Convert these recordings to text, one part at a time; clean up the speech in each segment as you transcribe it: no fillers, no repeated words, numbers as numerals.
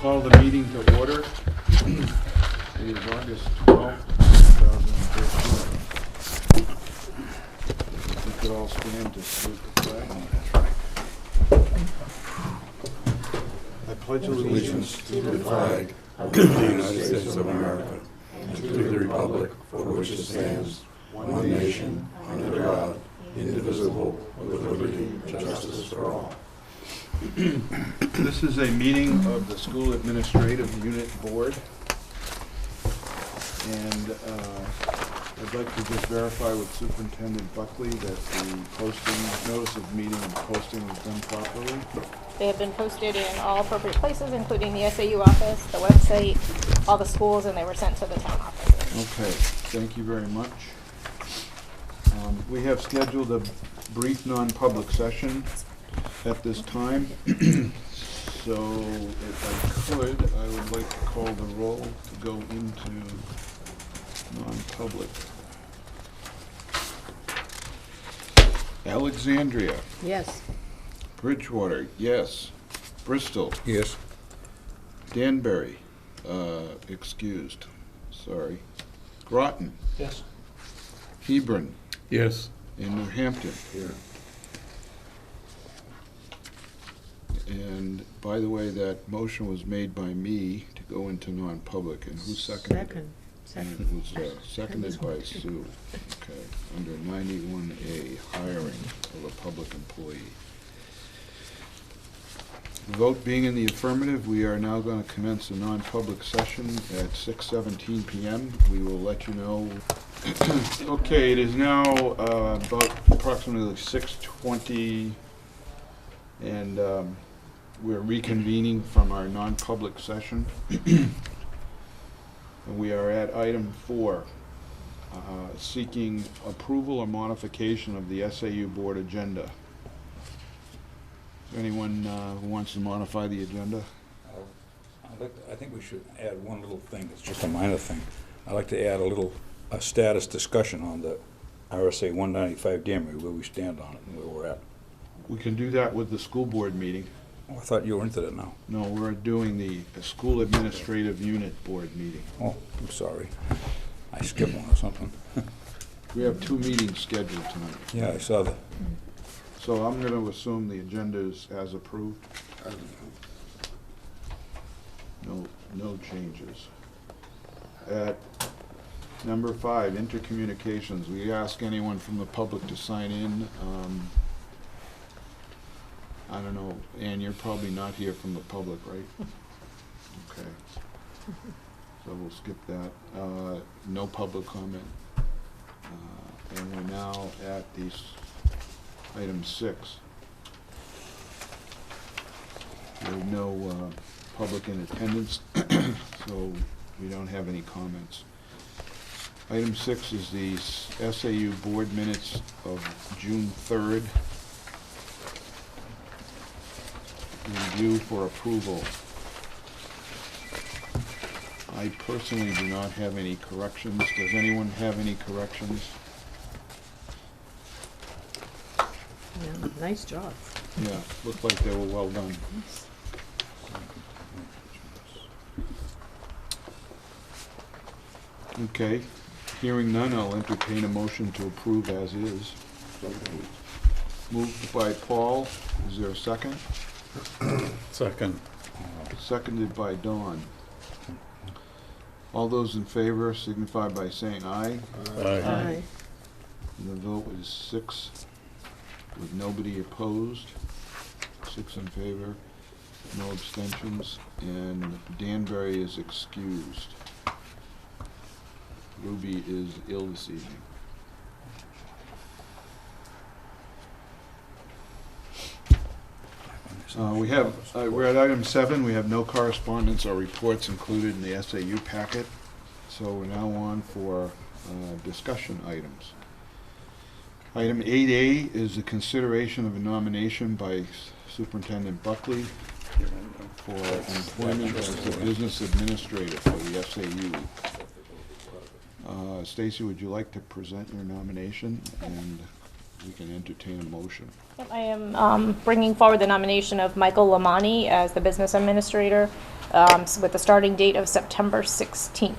Call the meeting to order. It is August 12th, 2013. We could all stand to salute the flag. I pledge Allegiance to the flag of the United States of America and to the republic for which it stands, one nation, under God, indivisible, with liberty and justice for all. This is a meeting of the School Administrative Unit Board. And I'd like to just verify with Superintendent Buckley that the notice of meeting and posting was done properly. They have been posted in all appropriate places, including the SAU office, the website, all the schools, and they were sent to the town offices. Okay, thank you very much. We have scheduled a brief non-public session at this time. So if I could, I would like to call the roll to go into non-public. Alexandria. Yes. Bridgewater, yes. Bristol. Yes. Danbury, excused, sorry. Groton. Yes. Hebron. Yes. And New Hampton. Here. And by the way, that motion was made by me to go into non-public, and who seconded it? And it was seconded by Sue. Okay, under 91A, hiring of a public employee. The vote being in the affirmative, we are now going to commence a non-public session at 6:17 p.m. We will let you know. Okay, it is now about approximately 6:20, and we're reconvening from our non-public session. And we are at item 4, seeking approval or modification of the SAU board agenda. Is there anyone who wants to modify the agenda? I think we should add one little thing. It's just a minor thing. I'd like to add a status discussion on the RSA 195 Danbury, where we stand on it and where we're at. We can do that with the school board meeting. Oh, I thought you were into that now. No, we're doing the school administrative unit board meeting. Oh, I'm sorry. I skipped one or something. We have 2 meetings scheduled tonight. Yeah, I saw that. So I'm going to assume the agenda is as approved. No changes. At number 5, intercommunications. We ask anyone from the public to sign in. I don't know, Ann, you're probably not here from the public, right? Okay. So we'll skip that. No public comment. And we're now at item 6. There's no public in attendance, so we don't have any comments. Item 6 is the SAU board minutes of June 3rd. Review for approval. I personally do not have any corrections. Does anyone have any corrections? Yeah, nice job. Yeah, looked like they were well done. Okay, hearing none, I'll entertain a motion to approve as is. Moved by Paul. Is there a second? Second. Seconded by Dawn. All those in favor signify by saying aye. Aye. And the vote is 6 with nobody opposed. 6 in favor, no abstentions, and Danbury is excused. Ruby is ill this evening. We're at item 7. We have no correspondence or reports included in the SAU packet. So we're now on for discussion items. Item 8A is the consideration of a nomination by Superintendent Buckley for employment as the business administrator for the SAU. Stacy, would you like to present your nomination, and we can entertain a motion? Yep, I am bringing forward the nomination of Michael Lamani as the business administrator. with the starting date of September 16th.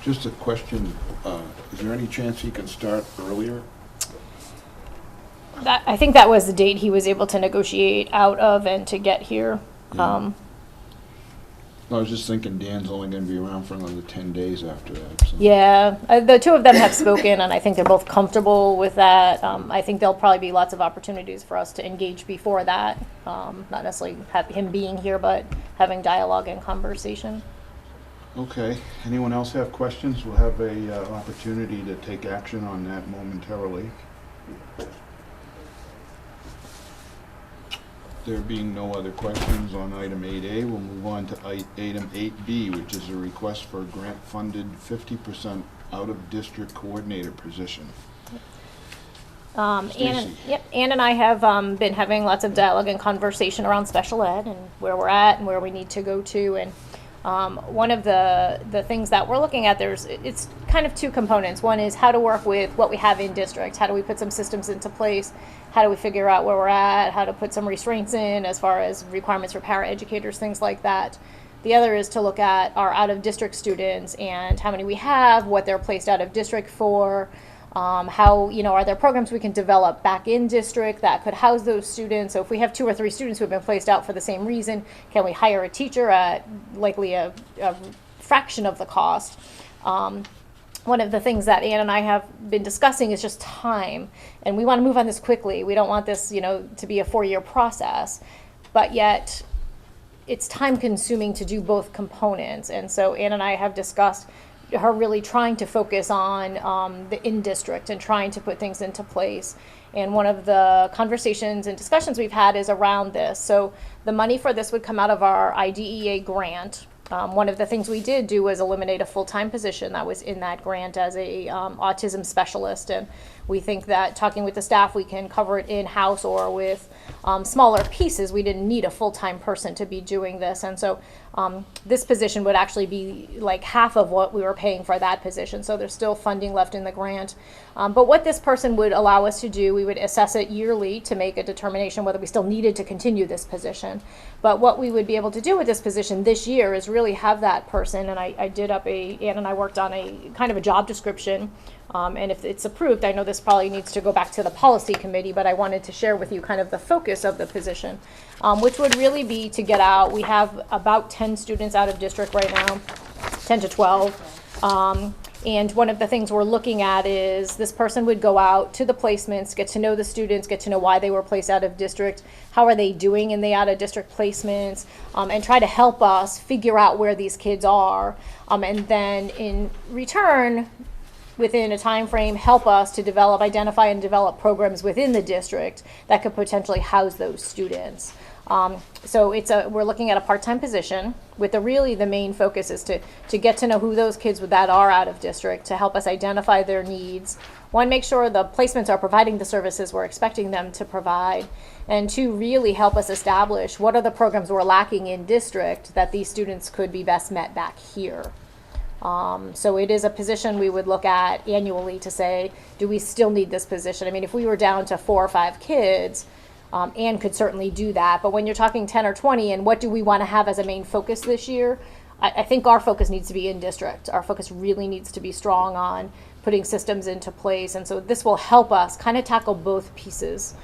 Just a question, is there any chance he can start earlier? I think that was the date he was able to negotiate out of and to get here. Yeah. I was just thinking Dan's only gonna be around for another 10 days after that, so. Yeah, the two of them have spoken, and I think they're both comfortable with that. I think there'll probably be lots of opportunities for us to engage before that. Not necessarily have him being here, but having dialogue and conversation. Okay, anyone else have questions? We'll have a opportunity to take action on that momentarily. There being no other questions on item 8A, we'll move on to item 8B, which is a request for a grant-funded 50% out-of-district coordinator position. Stacy. Ann and I have been having lots of dialogue and conversation around special ed and where we're at and where we need to go to. And one of the things that we're looking at, it's kind of two components. One is how to work with what we have in district. How do we put some systems into place? How do we figure out where we're at? How to put some restraints in as far as requirements for paraeducators, things like that. The other is to look at our out-of-district students and how many we have, what they're placed out of district for, how, are there programs we can develop back in district that could house those students? So if we have 2 or 3 students who have been placed out for the same reason, can we hire a teacher at likely a fraction of the cost? One of the things that Ann and I have been discussing is just time, and we want to move on this quickly. We don't want this, to be a 4-year process, but yet it's time consuming to do both components. And so Ann and I have discussed her really trying to focus on the in-district and trying to put things into place. And one of the conversations and discussions we've had is around this. So the money for this would come out of our IDEA grant. One of the things we did do was eliminate a full-time position that was in that grant as a autism specialist, and we think that talking with the staff, we can cover it in-house or with smaller pieces. We didn't need a full-time person to be doing this, and so this position would actually be like half of what we were paying for that position, so there's still funding left in the grant. But what this person would allow us to do, we would assess it yearly to make a determination whether we still needed to continue this position. But what we would be able to do with this position this year is really have that person, and Ann and I worked on a kind of a job description, and if it's approved, I know this probably needs to go back to the policy committee, but I wanted to share with you kind of the focus of the position, which would really be to get out. We have about 10 students out of district right now, 10 to 12. And one of the things we're looking at is this person would go out to the placements, get to know the students, get to know why they were placed out of district, how are they doing in the out of district placements, and try to help us figure out where these kids are. And then in return, within a time frame, help us to identify and develop programs within the district that could potentially house those students. So we're looking at a part-time position with the main focus is to get to know who those kids that are out of district, to help us identify their needs. 1, make sure the placements are providing the services we're expecting them to provide. And 2, really help us establish what are the programs we're lacking in district that these students could be best met back here. So it is a position we would look at annually to say, do we still need this position? I mean, if we were down to 4 or 5 kids, Ann could certainly do that. But when you're talking 10 or 20 and what do we want to have as a main focus this year, I think our focus needs to be in district. Our focus really needs to be strong on putting systems into place. And so this will help us kind of tackle both pieces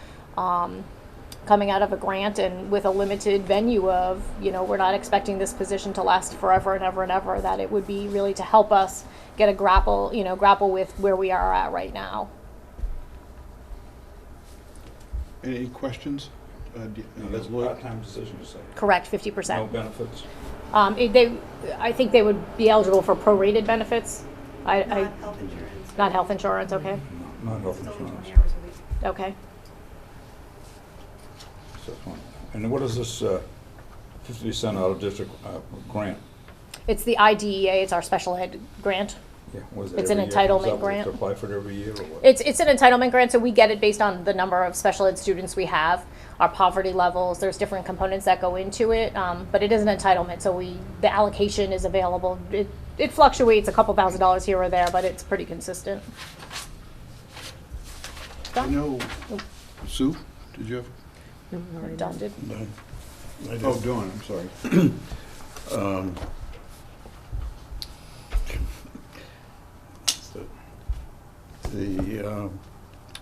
coming out of a grant and with a limited venue of, we're not expecting this position to last forever and ever and ever, that it would be really to help us get a grapple with where we are at right now. Any questions? That's a part-time decision, you say? Correct, 50%. No benefits? I think they would be eligible for prorated benefits. Not health insurance. Not health insurance, okay. No, not health Still 20 insurance. hours a week. Okay. So that's one. And what is this 50% out-of-district grant? It's the IDEA, it's our special ed grant. Yeah, what is it, It's an every year? entitlement Is that- grant. We have to apply for it every year, or what? It's an entitlement grant, so we get it based on the number of special ed students we have, our poverty levels. There's different components that go into it, but it is an entitlement, so the allocation is available. It fluctuates a couple $1,000s here or there, but it's pretty consistent. I know, Sue, did you have? No, already Don done. did. I Oh, do. Dawn, I'm sorry. Um,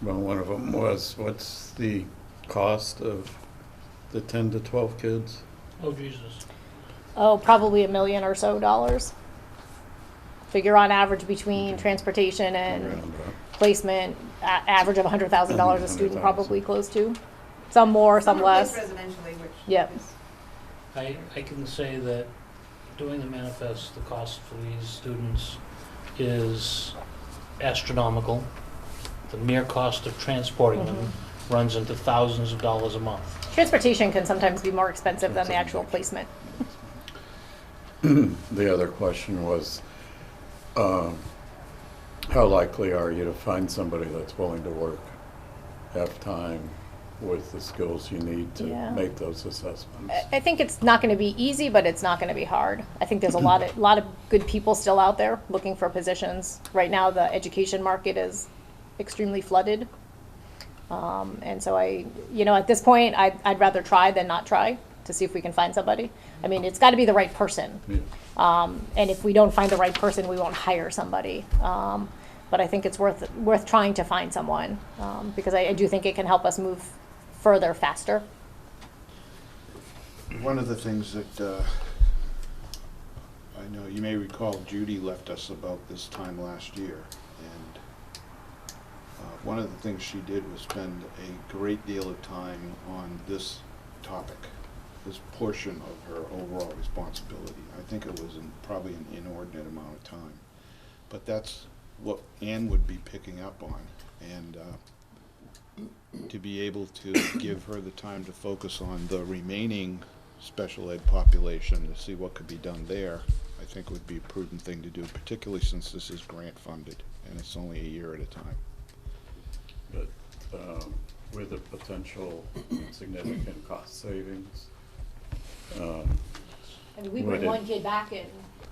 well, one of them was, what's the cost of the 10 to 12 kids? Oh, Jesus. Oh, probably $1 million or so dollars. Figure on average between transportation and Around about. placement, average of $100,000 a student, 100,000. probably close to. Some more, some Some are placed less. residentially, which Yep. is I can say that doing the manifest, the cost for these students is astronomical. The mere cost of transporting them runs into thousands of dollars a month. Transportation can sometimes be more expensive than the actual placement. The other question was, how likely are you to find somebody that's willing to work half-time with the skills you need to Yeah. make those assessments? I think it's not going to be easy, but it's not going to be hard. I think there's a lot of good people still out there looking for positions. Right now, the education market is extremely flooded. And so at this point, I'd rather try than not try to see if we can find somebody. I mean, it's got to be the right person. Yeah. And if we don't find the right person, we won't hire somebody. But I think it's worth trying to find someone, because I do think it can help us move further faster. One of the things that I know, you may recall Judy left us about this time last year, and one of the things she did was spend a great deal of time on this topic, this portion of her overall responsibility. I think it was probably an inordinate amount of time, but that's what Ann would be picking up on, and to be able to give her the time to focus on the remaining special ed population to see what could be done there, I think would be a prudent thing to do, particularly since this is grant funded and it's only a year at a time. But with the potential significant cost savings, I mean, we Would bring it- one kid back and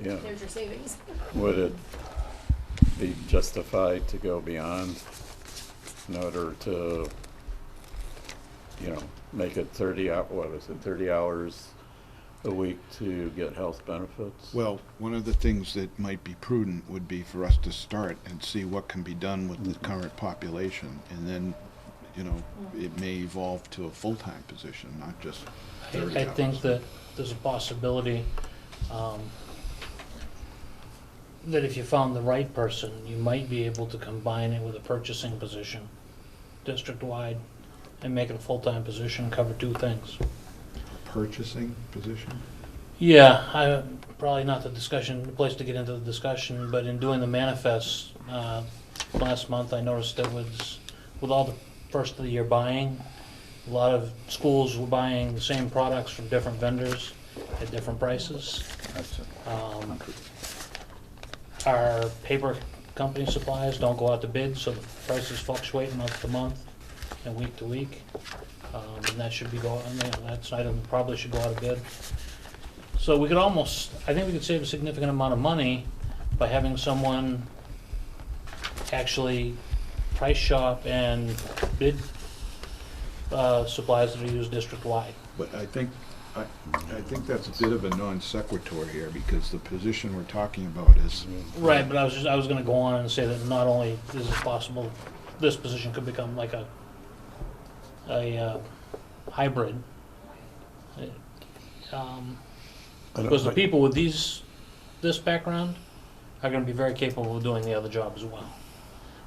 yeah, there's your savings. would it be justified to go beyond in order to, make it 30 hours a week to get health benefits? Well, one of the things that might be prudent would be for us to start and see what can be done with the current population, and then, it may evolve to a full-time position, not just 30 I hours. think that there's a possibility that if you found the right person, you might be able to combine it with a purchasing position, district-wide, and make it a full-time position, cover two things. Purchasing position? Yeah, probably not the place to get into the discussion, but in doing the manifest, last month, I noticed that with all the first of the year buying, a lot of schools were buying the same products from different vendors at different prices. Our paper company supplies don't go out to bid, so the prices fluctuate month to month and week to week. And that should be that's an item that probably should go out of bid. So I think we could save a significant amount of money by having someone actually price shop and bid supplies that are used district-wide. But I think that's a bit of a non sequitur here, because the position we're talking about is. Right, but I was gonna go on and say that not only is it possible, this position could become like a hybrid. Because the people with this background are gonna be very capable of doing the other job as well.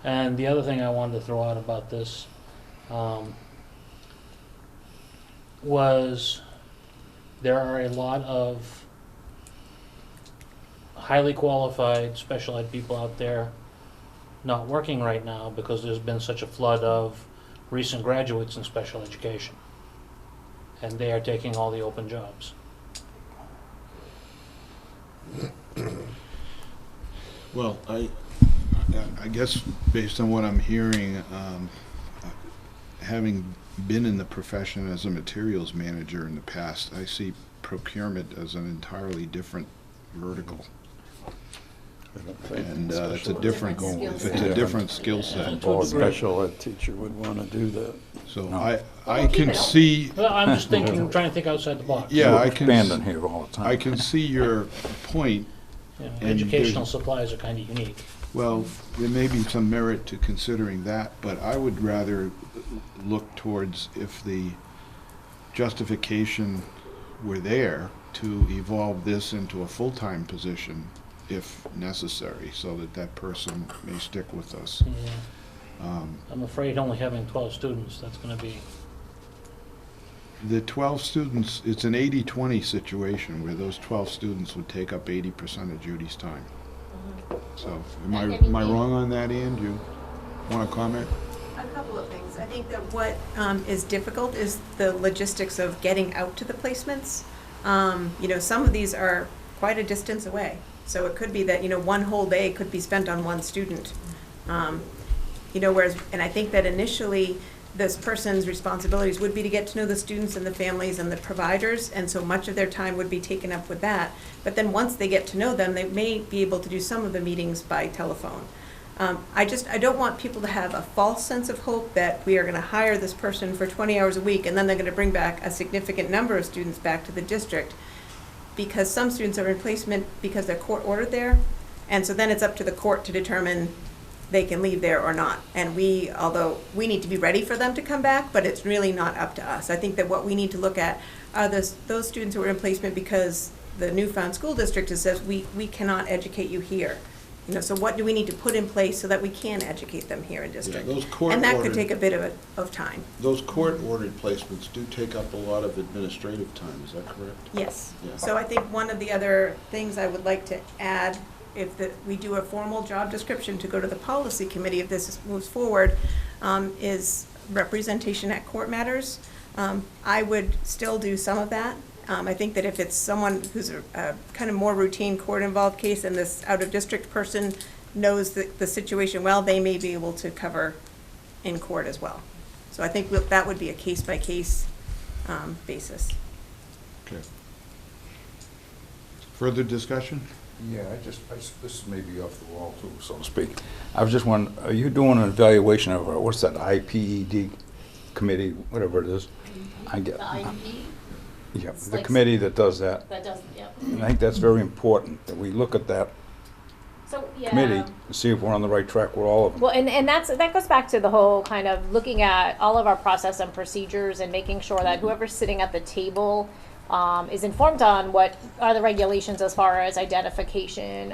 And the other thing I wanted to throw out about this, was there are a lot of highly qualified special ed people out there not working right now because there's been such a flood of recent graduates in special education. And they are taking all the open jobs. Well, I guess based on what I'm hearing, having been in the profession as a materials manager in the past, I see procurement as an entirely different vertical. And it's a different, Different skill it's a different skill set. Or a special ed teacher would want to do that. So No. I can see, Well, I'm just thinking, trying to think outside the box. yeah, We're I can, expanding here all the time. I can see your point. You know, And educational there's- supplies are kind of unique. Well, there may be some merit to considering that, but I would rather look towards if the justification were there to evolve this into a full-time position if necessary, so that that person may stick with us. Yeah. I'm afraid only having 12 students, that's gonna be, The 12 students, it's an 80-20 situation where those 12 students would take up 80% of Judy's time. So, am I wrong on that, Ian? Do you want to comment? A couple of things. I think that what is difficult is the logistics of getting out to the placements. You know, some of these are quite a distance away. So it could be that, you know, one whole day could be spent on one student. You know, whereas, and I think that initially, this person's responsibilities would be to get to know the students and the families and the providers, and so much of their time would be taken up with that. But then once they get to know them, they may be able to do some of the meetings by telephone. I don't want people to have a false sense of hope that we are gonna hire this person for 20 hours a week, and then they're gonna bring back a significant number of students back to the district. Because some students are in placement because they're court ordered there, and so then it's up to the court to determine they can leave there or not. And although we need to be ready for them to come back, but it's really not up to us. I think that what we need to look at are those students who are in placement because the newfound school district has says, we cannot educate you here. You know, so what do we need to put in place so that we can educate them here in district? those court And that could ordered- take a bit of time. Those court-ordered placements do take up a lot of administrative time, is that correct? Yes. Yeah. So I think one of the other things I would like to add, if we do a formal job description to go to the policy committee, if this moves forward, is representation at court matters. I would still do some of that. I think that if it's someone who's a kind of more routine court-involved case and this out-of-district person knows the situation well, they may be able to cover in court as well. So I think that would be a case-by-case basis. Okay. Further discussion? Yeah, this may be off the wall too, so to speak. I was just wondering, are you doing an evaluation of, what's that, IPED committee, whatever it is? I get. The IEP, Yeah, It's the like- committee that does that. that doesn't, yep. And I think that's very important, that we look at that So, yeah. committee and see if we're on the right track with all of them. Well, and that goes back to the whole kind of looking at all of our process and procedures and making sure that whoever's sitting at the table is informed on what are the regulations as far as identification.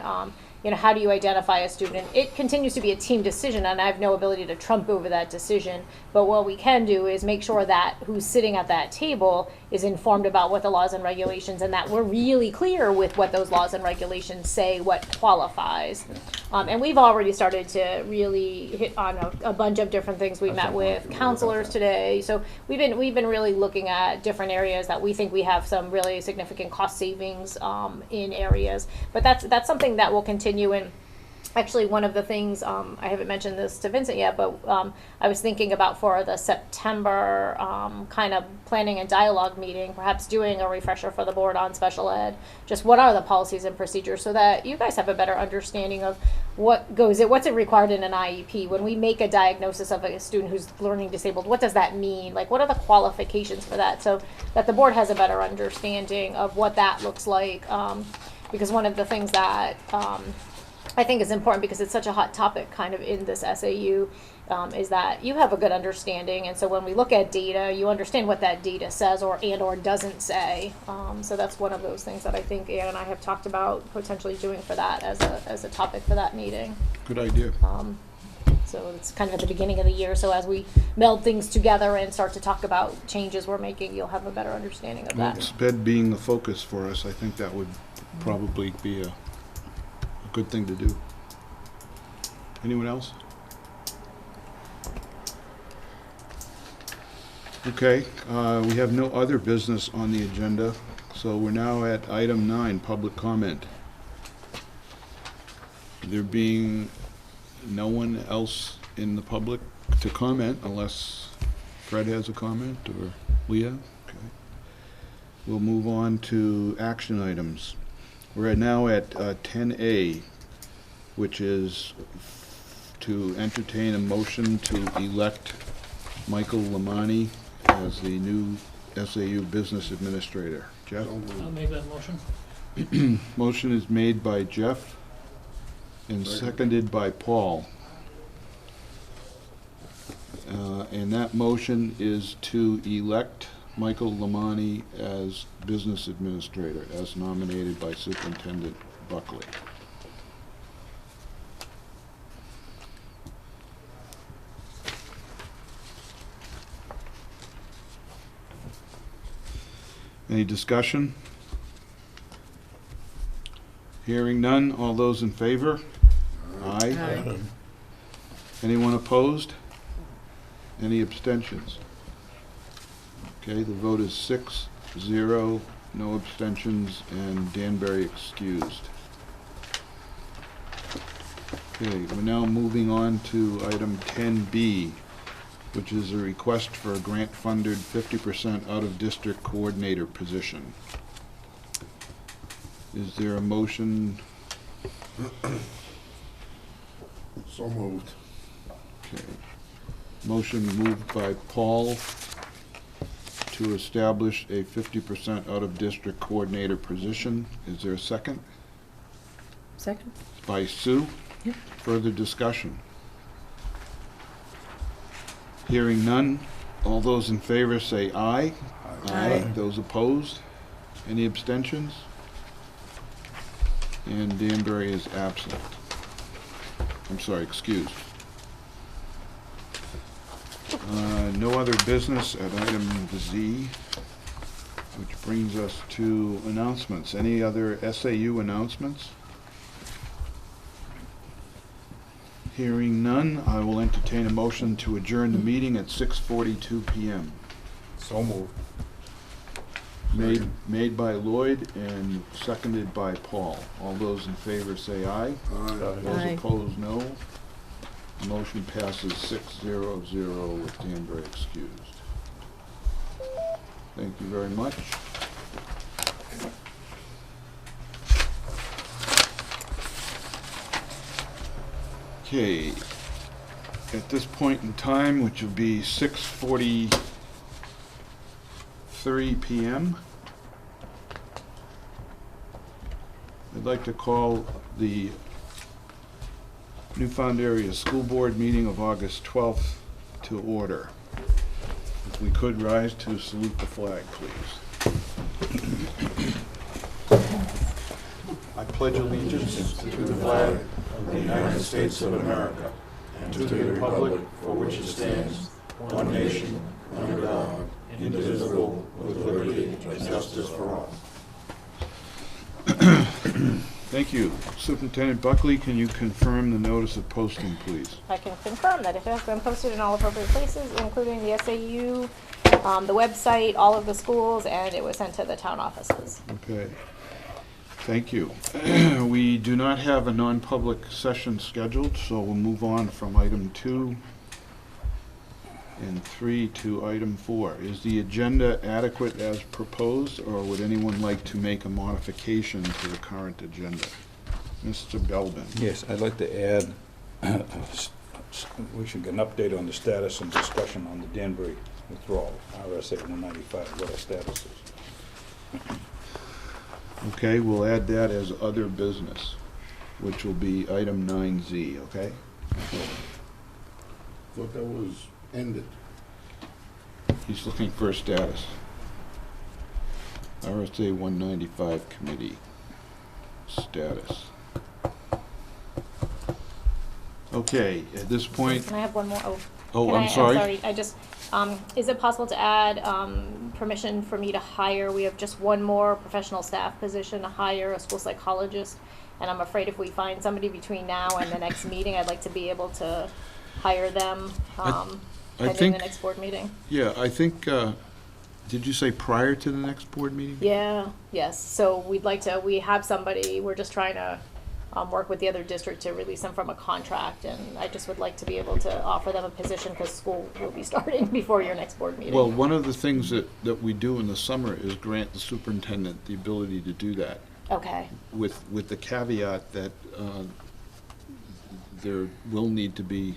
You know, how do you identify a student? It continues to be a team decision, and I have no ability to trump over that decision. But what we can do is make sure that who's sitting at that table is informed about what the laws and regulations, and that we're really clear with what those laws and regulations say, what qualifies. And we've already started to really hit on a bunch of different things. We met with counselors today, so we've been really looking at different areas that we think we have some really significant cost savings in areas. But that's something that will continue. And actually, one of the things I haven't mentioned this to Vincent yet, but I was thinking about for the September kind of planning and dialogue meeting, perhaps doing a refresher for the board on special ed. Just what are the policies and procedures, so that you guys have a better understanding of what's it required in an IEP when we make a diagnosis of a student who's learning disabled. What does that mean? Like, what are the qualifications for that, so that the board has a better understanding of what that looks like. Because one of the things that I think is important, because it's such a hot topic kind of in this SAU, is that you have a good understanding, and so when we look at data, you understand what that data says or doesn't say. So that's one of those things that I think Ann and I have talked about potentially doing for that as a topic for that meeting. Good idea. So it's kind of at the beginning of the year, so as we meld things together and start to talk about changes we're making, you'll have a better understanding of Well, that. SPED being the focus for us, I think that would probably be a good thing to do. Anyone else? Okay, we have no other business on the agenda, so we're now at item 9, public comment. There being no one else in the public to comment, unless Fred has a comment, or Leah? Okay. We'll move on to action items. We're now at 10A, which is to entertain a motion to elect Michael Lamani as the new SAU Business Administrator. Jeff? I'll make that motion. Motion is made by Jeff and seconded by Paul. And that motion is to elect Michael Lamani as Business Administrator, as nominated by Superintendent Buckley. Any discussion? Hearing none, all those in favor? Aye. Aye. Anyone opposed? Any abstentions? Okay, the vote is 6-0, no abstentions, and Danbury excused. Okay, we're now moving on to item 10B, which is a request for a grant-funded 50% out-of-district coordinator position. Is there a motion? So moved. Okay. Motion moved by Paul to establish a 50% out-of-district coordinator position. Is there a second? Second? By Sue. Yep. Further discussion? Hearing none. All those in favor say aye. Aye. Those opposed? Any abstentions? And Danbury is absent. I'm sorry, excused. No other business at item Z, which brings us to announcements. Any other SAU announcements? Hearing none, I will entertain a motion to adjourn the meeting at 6:42 p.m. So moved. Made by Lloyd and seconded by Paul. All those in favor say aye. Aye. Those Aye. opposed, no. Motion passes 6-0-0 with Danbury excused. Thank you very much. Okay, at this point in time, which will be 6:43 p.m., I'd like to call the Newfound Area School Board meeting of August 12th to order. If we could rise to salute the flag, please. I pledge allegiance To the flag of the United States of America and to the republic for which it stands, one nation, under God, indivisible, with liberty and justice for all. Thank you. Superintendent Buckley, can you confirm the notice of posting, please? I can confirm that it has been posted in all appropriate places, including the SAU, the website, all of the schools, and it was sent to the town offices. Okay. Thank you. We do not have a non-public session scheduled, so we'll move on from item 2 and 3 to item 4. Is the agenda adequate as proposed, or would anyone like to make a modification to the current agenda? Mr. Belbin? Yes, I'd like to add, we should get an update on the status and discussion on the Danbury withdrawal, RSA 195, what our status is. Okay, we'll add that as other business, which will be item 9Z, okay? Thought that was ended. He's looking for a status. RSA 195 committee status. Okay, at this point, Can I have one more? oh, Can I'm sorry. I just, is it possible to add, permission for me to hire, we have just one more professional staff position to hire, a school psychologist, and I'm afraid if we find somebody between now and the next meeting, I'd like to be able to hire them, pending think- the next board meeting. Yeah, I think, did you say prior to the next board meeting? Yeah, yes, so we'd like to, we have somebody, we're just trying to, work with the other district to release them from a contract, and I just would like to be able to offer them a position, because school will be starting before your next board meeting. Well, one of the things that we do in the summer is grant the superintendent the ability to do that, Okay, with the caveat that there will need to be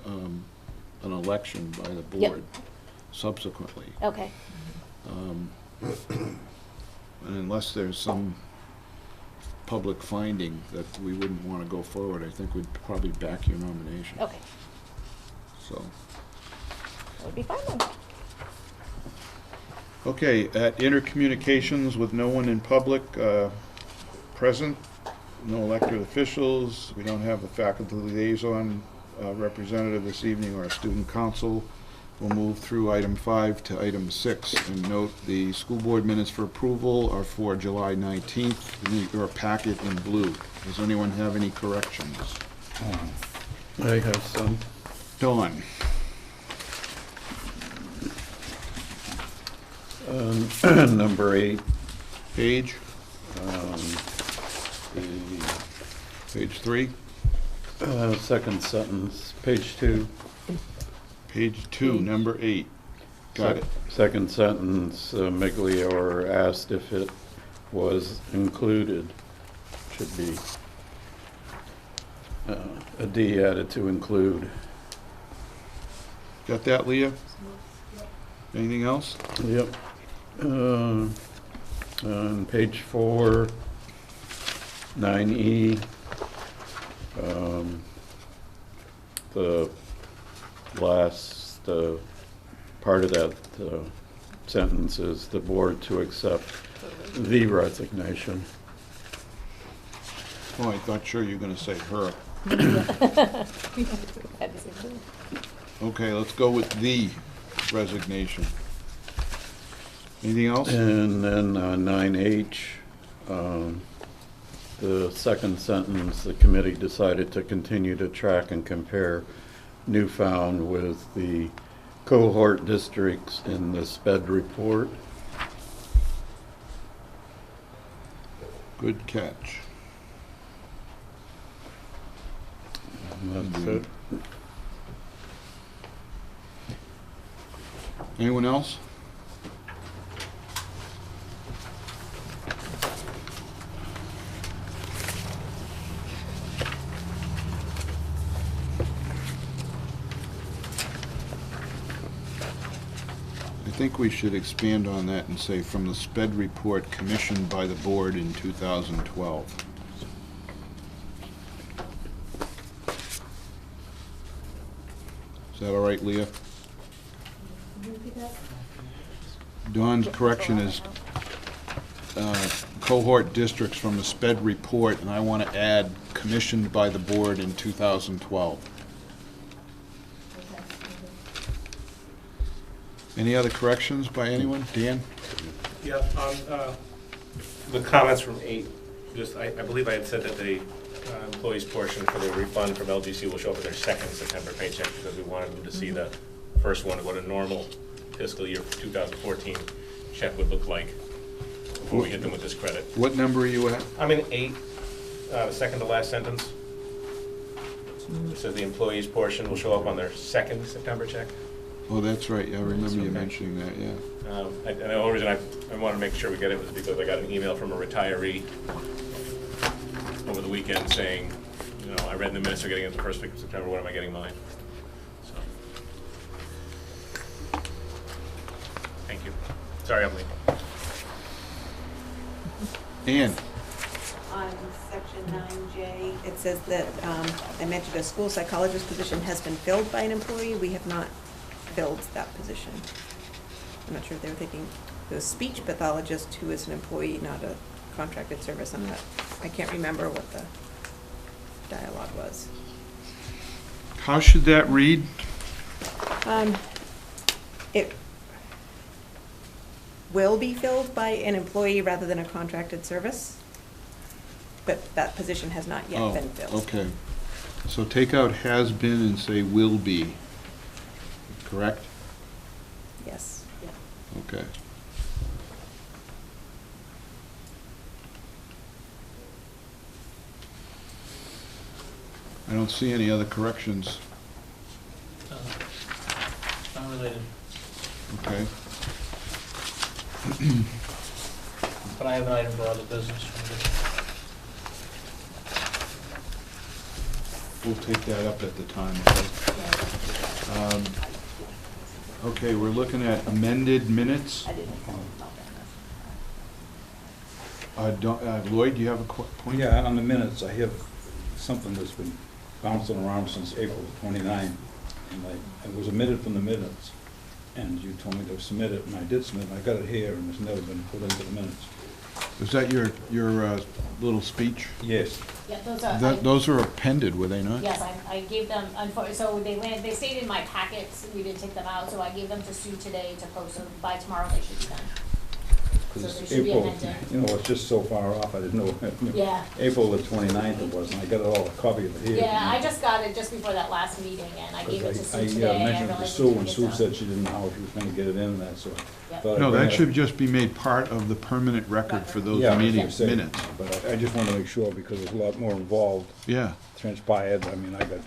an election by the Yep. board subsequently. Okay, And unless there's some public finding that we wouldn't want to go forward, I think we'd probably back your nomination. okay, So, that would be fine then. okay, at intercommunications with no one in public present, no elected officials, we don't have a faculty liaison representative this evening or a student council. We'll move through item 5 to item 6 and note the school board minutes for approval are for July 19th in your packet in blue. Does anyone have any corrections? I have some. Dawn? Number 8, Page? the Page 3? second sentence, page 2. Page 2, number 8. Got it. Second sentence, Migliore asked if it was included. Should be a D added to include. Got that, Leah? Anything else? Yep. On page 4, 9E, the last part of that sentence is the board to accept the resignation. Oh, I thought sure you were gonna say her. Had to say blue. Okay, let's go with the resignation. Anything else? And then 9H, the second sentence, the committee decided to continue to track and compare Newfound with the cohort districts in the SPED report. Good catch. And that's it. Anyone else? I think we should expand on that and say from the SPED report commissioned by the board in 2012. Is that all right, Leah? Dawn's correction is cohort districts from the SPED report, and I want to add commissioned by the board in 2012. Any other corrections by anyone? Dan? Yeah, the comments from 8, just, I believe I had said that the employees' portion for the refund from LGC will show up in their second September paycheck, because we wanted them to see the first one, what a normal fiscal year 2014 check would look like before we hit them with this credit. What number are you at? I'm in 8, the second to last sentence. It says the employees' portion will show up on their second September check. Oh, that's right, I remember you Okay. mentioning that, yeah. And the only reason I want to make sure we get it was because I got an email from a retiree over the weekend saying, you know, I read in the minutes they're getting it the first week of September, when am I getting mine? So, thank you. Sorry, I'm late. Ann? On section 9J, it says that, I mentioned a school psychologist position has been filled by an employee. We have not filled that position. I'm not sure if they were thinking the speech pathologist who is an employee, not a contracted service. I can't remember what the dialogue was. How should that read? It will be filled by an employee rather than a contracted service, but that position has not yet Oh, been filled. okay. So take out has been and say will be, correct? Yes. Okay. I don't see any other corrections. Not related, Okay. but I have an item for other business. we'll take that up at the time. Okay? Okay, we're looking at amended minutes. Lloyd, do you have a point? Yeah, on the minutes, I have something that's been bouncing around since April 29, and it was omitted from the minutes, and you told me to submit it, and I did submit it. I got it here, and it's never been put into the minutes. Was that your little speech? Yes. Yeah, those are. Those are appended, were they not? Yes, I gave them, so they stayed in my packets, we didn't take them out, so I gave them to Sue today to post, so by tomorrow they should be done. So Because they should be April, amended. you know, it's just so far off, I didn't know. Yeah. April the 29th it was, and I got it all, a copy of it here. Yeah, I just got it just before that last meeting, and I gave it to Sue today, I mentioned it to realized Sue, it and didn't Sue get done. said she didn't know how she was gonna get it in that, so. Yep. thought I'd No, bring that it- should just be made part of the permanent record for those Yeah, meeting I was gonna say, minutes. But I just wanted to make sure, because there's a lot more involved, Yeah, transpired. I mean, I got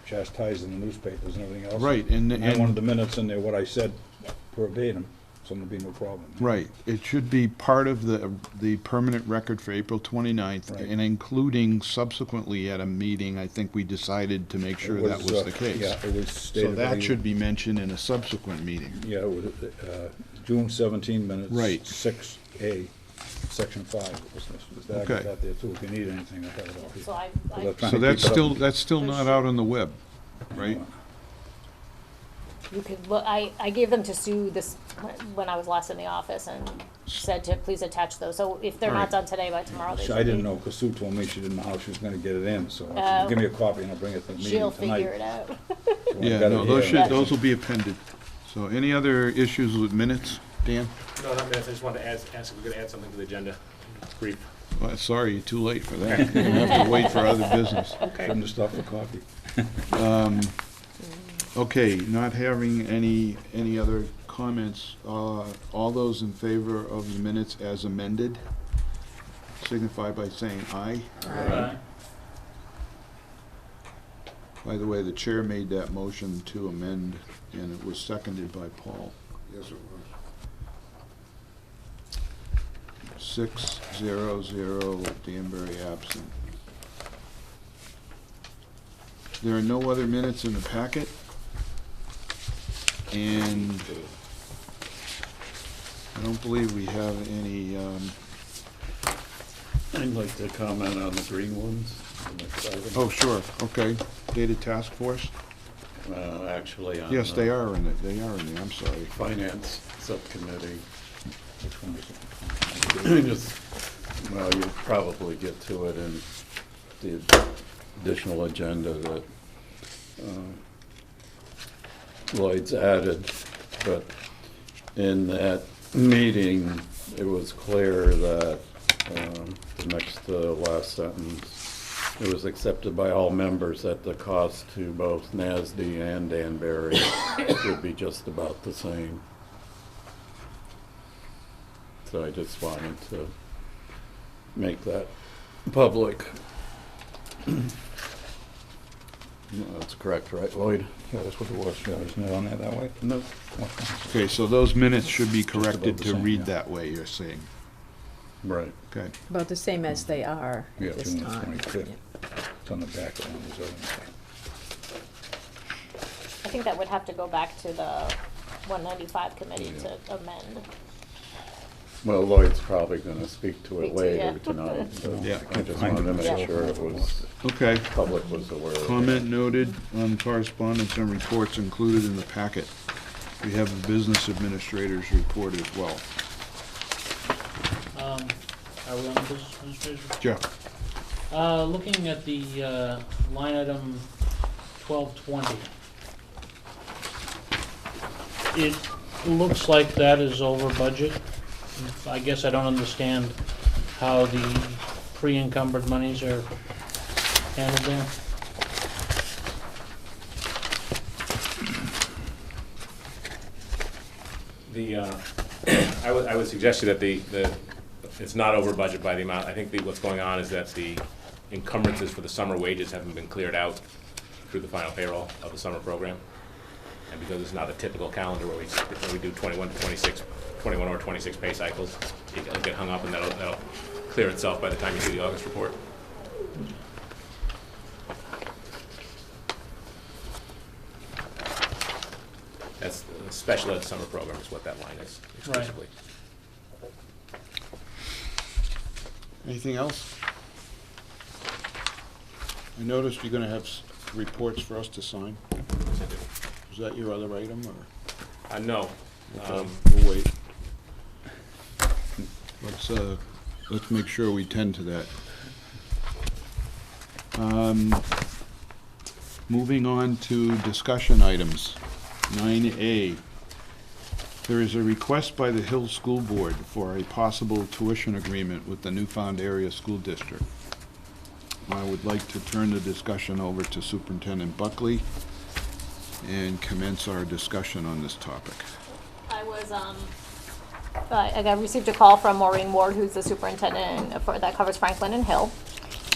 chastised in the newspapers and everything else. right, I wanted and, the minutes in there, what I said Yep. verbatim, so there'll be no problem. right, it should be part of the permanent record for April 29th, Right. and including subsequently at a meeting, I think we decided to make sure It that was the Yeah, case. it was stated. So that by- should be mentioned in a subsequent meeting. Yeah, it was, June 17 minutes. Right. 6A, section 5. Was that, I got Okay. that there too, if you need anything, I have it all here. So I Because I'm trying So to that's keep it up. that's still not out on the web, right? you could look, I gave them to Sue this, when I was last in the office, and said to please attach those, so if they're not Alright. done today, by tomorrow they should be. I didn't know, because Sue told me she didn't know how she was gonna get it in, so I Oh. said, give me a copy and I'll bring it to the meeting She'll tonight. figure it out. So I Yeah, got no, it those here. should, those will be appended. So any other issues with minutes, Dan? No, not minutes, I just wanted to ask if we could add something to the agenda, brief. Well, sorry, you're too late for that. You're gonna have to wait for other business. Shouldn't have stopped for coffee. Okay, not having any other comments, all those in favor of the minutes as amended, signify by saying aye. Aye. By the way, the chair made that motion to amend, and it was seconded by Paul. Yes, it was. 6-0-0, Danbury absent. There are no other minutes in the packet. And I don't believe we have any, I'd like to comment on the green ones. the next item. oh, sure, okay. Data task force? Actually, on Yes, the they are in it, I'm sorry. Finance Subcommittee. Which one is it? Just, well, you'll probably get to it in the additional agenda that Lloyd's added, but in that meeting, it was clear that the next to last sentence, it was accepted by all members that the cost to both NASD and Danbury would be just about the same. So I just wanted to make that public. That's correct, right, Lloyd? Yeah, that's what it was, yeah, isn't it on there that way? No. Okay, so those minutes should be corrected the to same, read yeah. that way, you're saying, Right. okay? About the same as they are Yeah, at this June the time. 25th. It's on the back of one of those other. I think that would have to go back to the 195 committee Yeah. to amend. Well, Lloyd's probably gonna speak to it Speak to it, later yeah. tonight, so Yeah. I just wanted to Yeah. make sure it was, Okay, public was aware of it. comment noted on correspondence and reports included in the packet. We have the business administrator's report as well. Are we on the business administration? Jeff? Looking at the line item 1220, it looks like that is over budget. I guess I don't understand how the pre-encumbered monies are handled there. I would suggest to you that it's not over budget by the amount. I think what's going on is that the encumbrances for the summer wages haven't been cleared out through the final payroll of the summer program. And because it's not a typical calendar where we do 21 or 26 pay cycles, it'll get hung up and that'll clear itself by the time you do the August report. That's a special ed summer program is what that line is exclusively. Anything else? I noticed you're gonna have reports for us to sign. Is that your other item, or? No. Okay, we'll wait. Let's make sure we tend to that. Moving on to discussion items. 9A. There is a request by the Hill School Board for a possible tuition agreement with the Newfound Area School District. I would like to turn the discussion over to Superintendent Buckley and commence our discussion on this topic. I received a call from Maureen Ward, who's the superintendent that covers Franklin and Hill,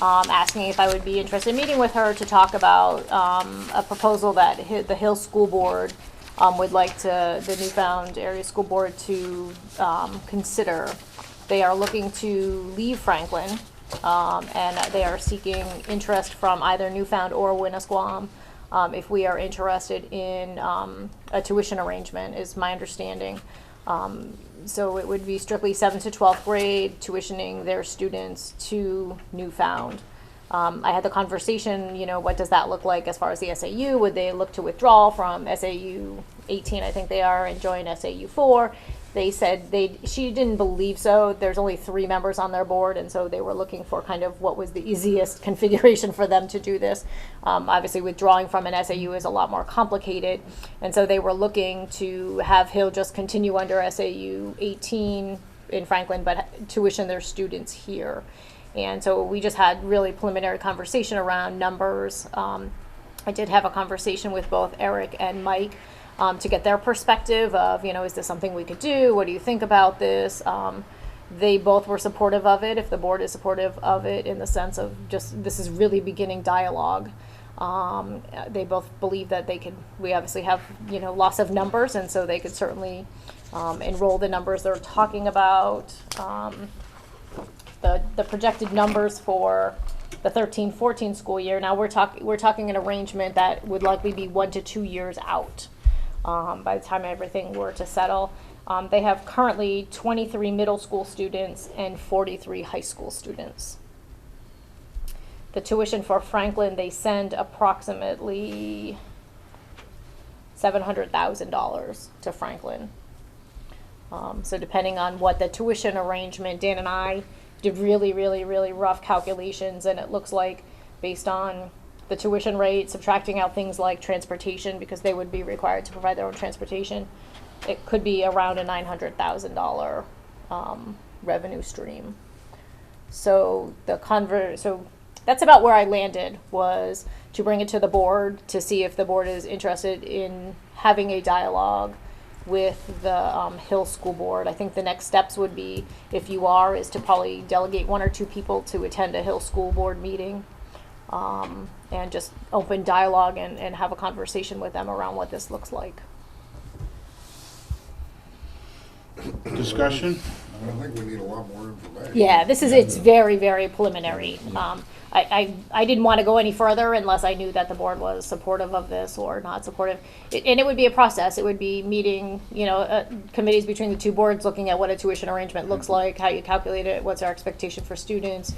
asking if I would be interested in meeting with her to talk about a proposal that the Hill School Board would like the Newfound Area School Board to consider. They are looking to leave Franklin, and they are seeking interest from either Newfound or Winnisquam. If we are interested in a tuition arrangement, is my understanding. So it would be strictly 7th to 12th grade, tuitioning their students to Newfound. I had the conversation, what does that look like as far as the SAU? Would they look to withdraw from SAU 18, I think they are, and join SAU 4? They said she didn't believe so. There's only 3 members on their board, and so they were looking for kind of what was the easiest configuration for them to do this. Obviously, withdrawing from an SAU is a lot more complicated, and so they were looking to have Hill just continue under SAU 18 in Franklin, but tuition their students here. And so we just had really preliminary conversation around numbers. I did have a conversation with both Eric and Mike to get their perspective of, is this something we could do? What do you think about this? They both were supportive of it, if the board is supportive of it, in the sense of just this is really beginning dialogue. They both believe that we obviously have, loss of numbers, and so they could certainly enroll the numbers they're talking about. The projected numbers for the 13-14 school year. Now we're talking an arrangement that would likely be 1 to 2 years out. By the time everything were to settle. They have currently 23 middle school students and 43 high school students. The tuition for Franklin, they send approximately $700,000 to Franklin. So depending on what the tuition arrangement, Dan and I did really, really, really rough calculations, and it looks like based on the tuition rate, subtracting out things like transportation, because they would be required to provide their own transportation, it could be around a $900,000 revenue stream. So so that's about where I landed, was to bring it to the board to see if the board is interested in having a dialogue with the Hill School Board. I think the next steps would be, if you are, is to probably delegate 1 or 2 people to attend a Hill School Board meeting. And just open dialogue and have a conversation with them around what this looks like. Discussion? I think we need a lot more information. Yeah, it's very, very preliminary. I didn't want to go any further unless I knew that the board was supportive of this or not supportive. And it would be a process. It would be meeting, committees between the 2 boards, looking at what a tuition arrangement looks like, how you calculate it, what's our expectation for students,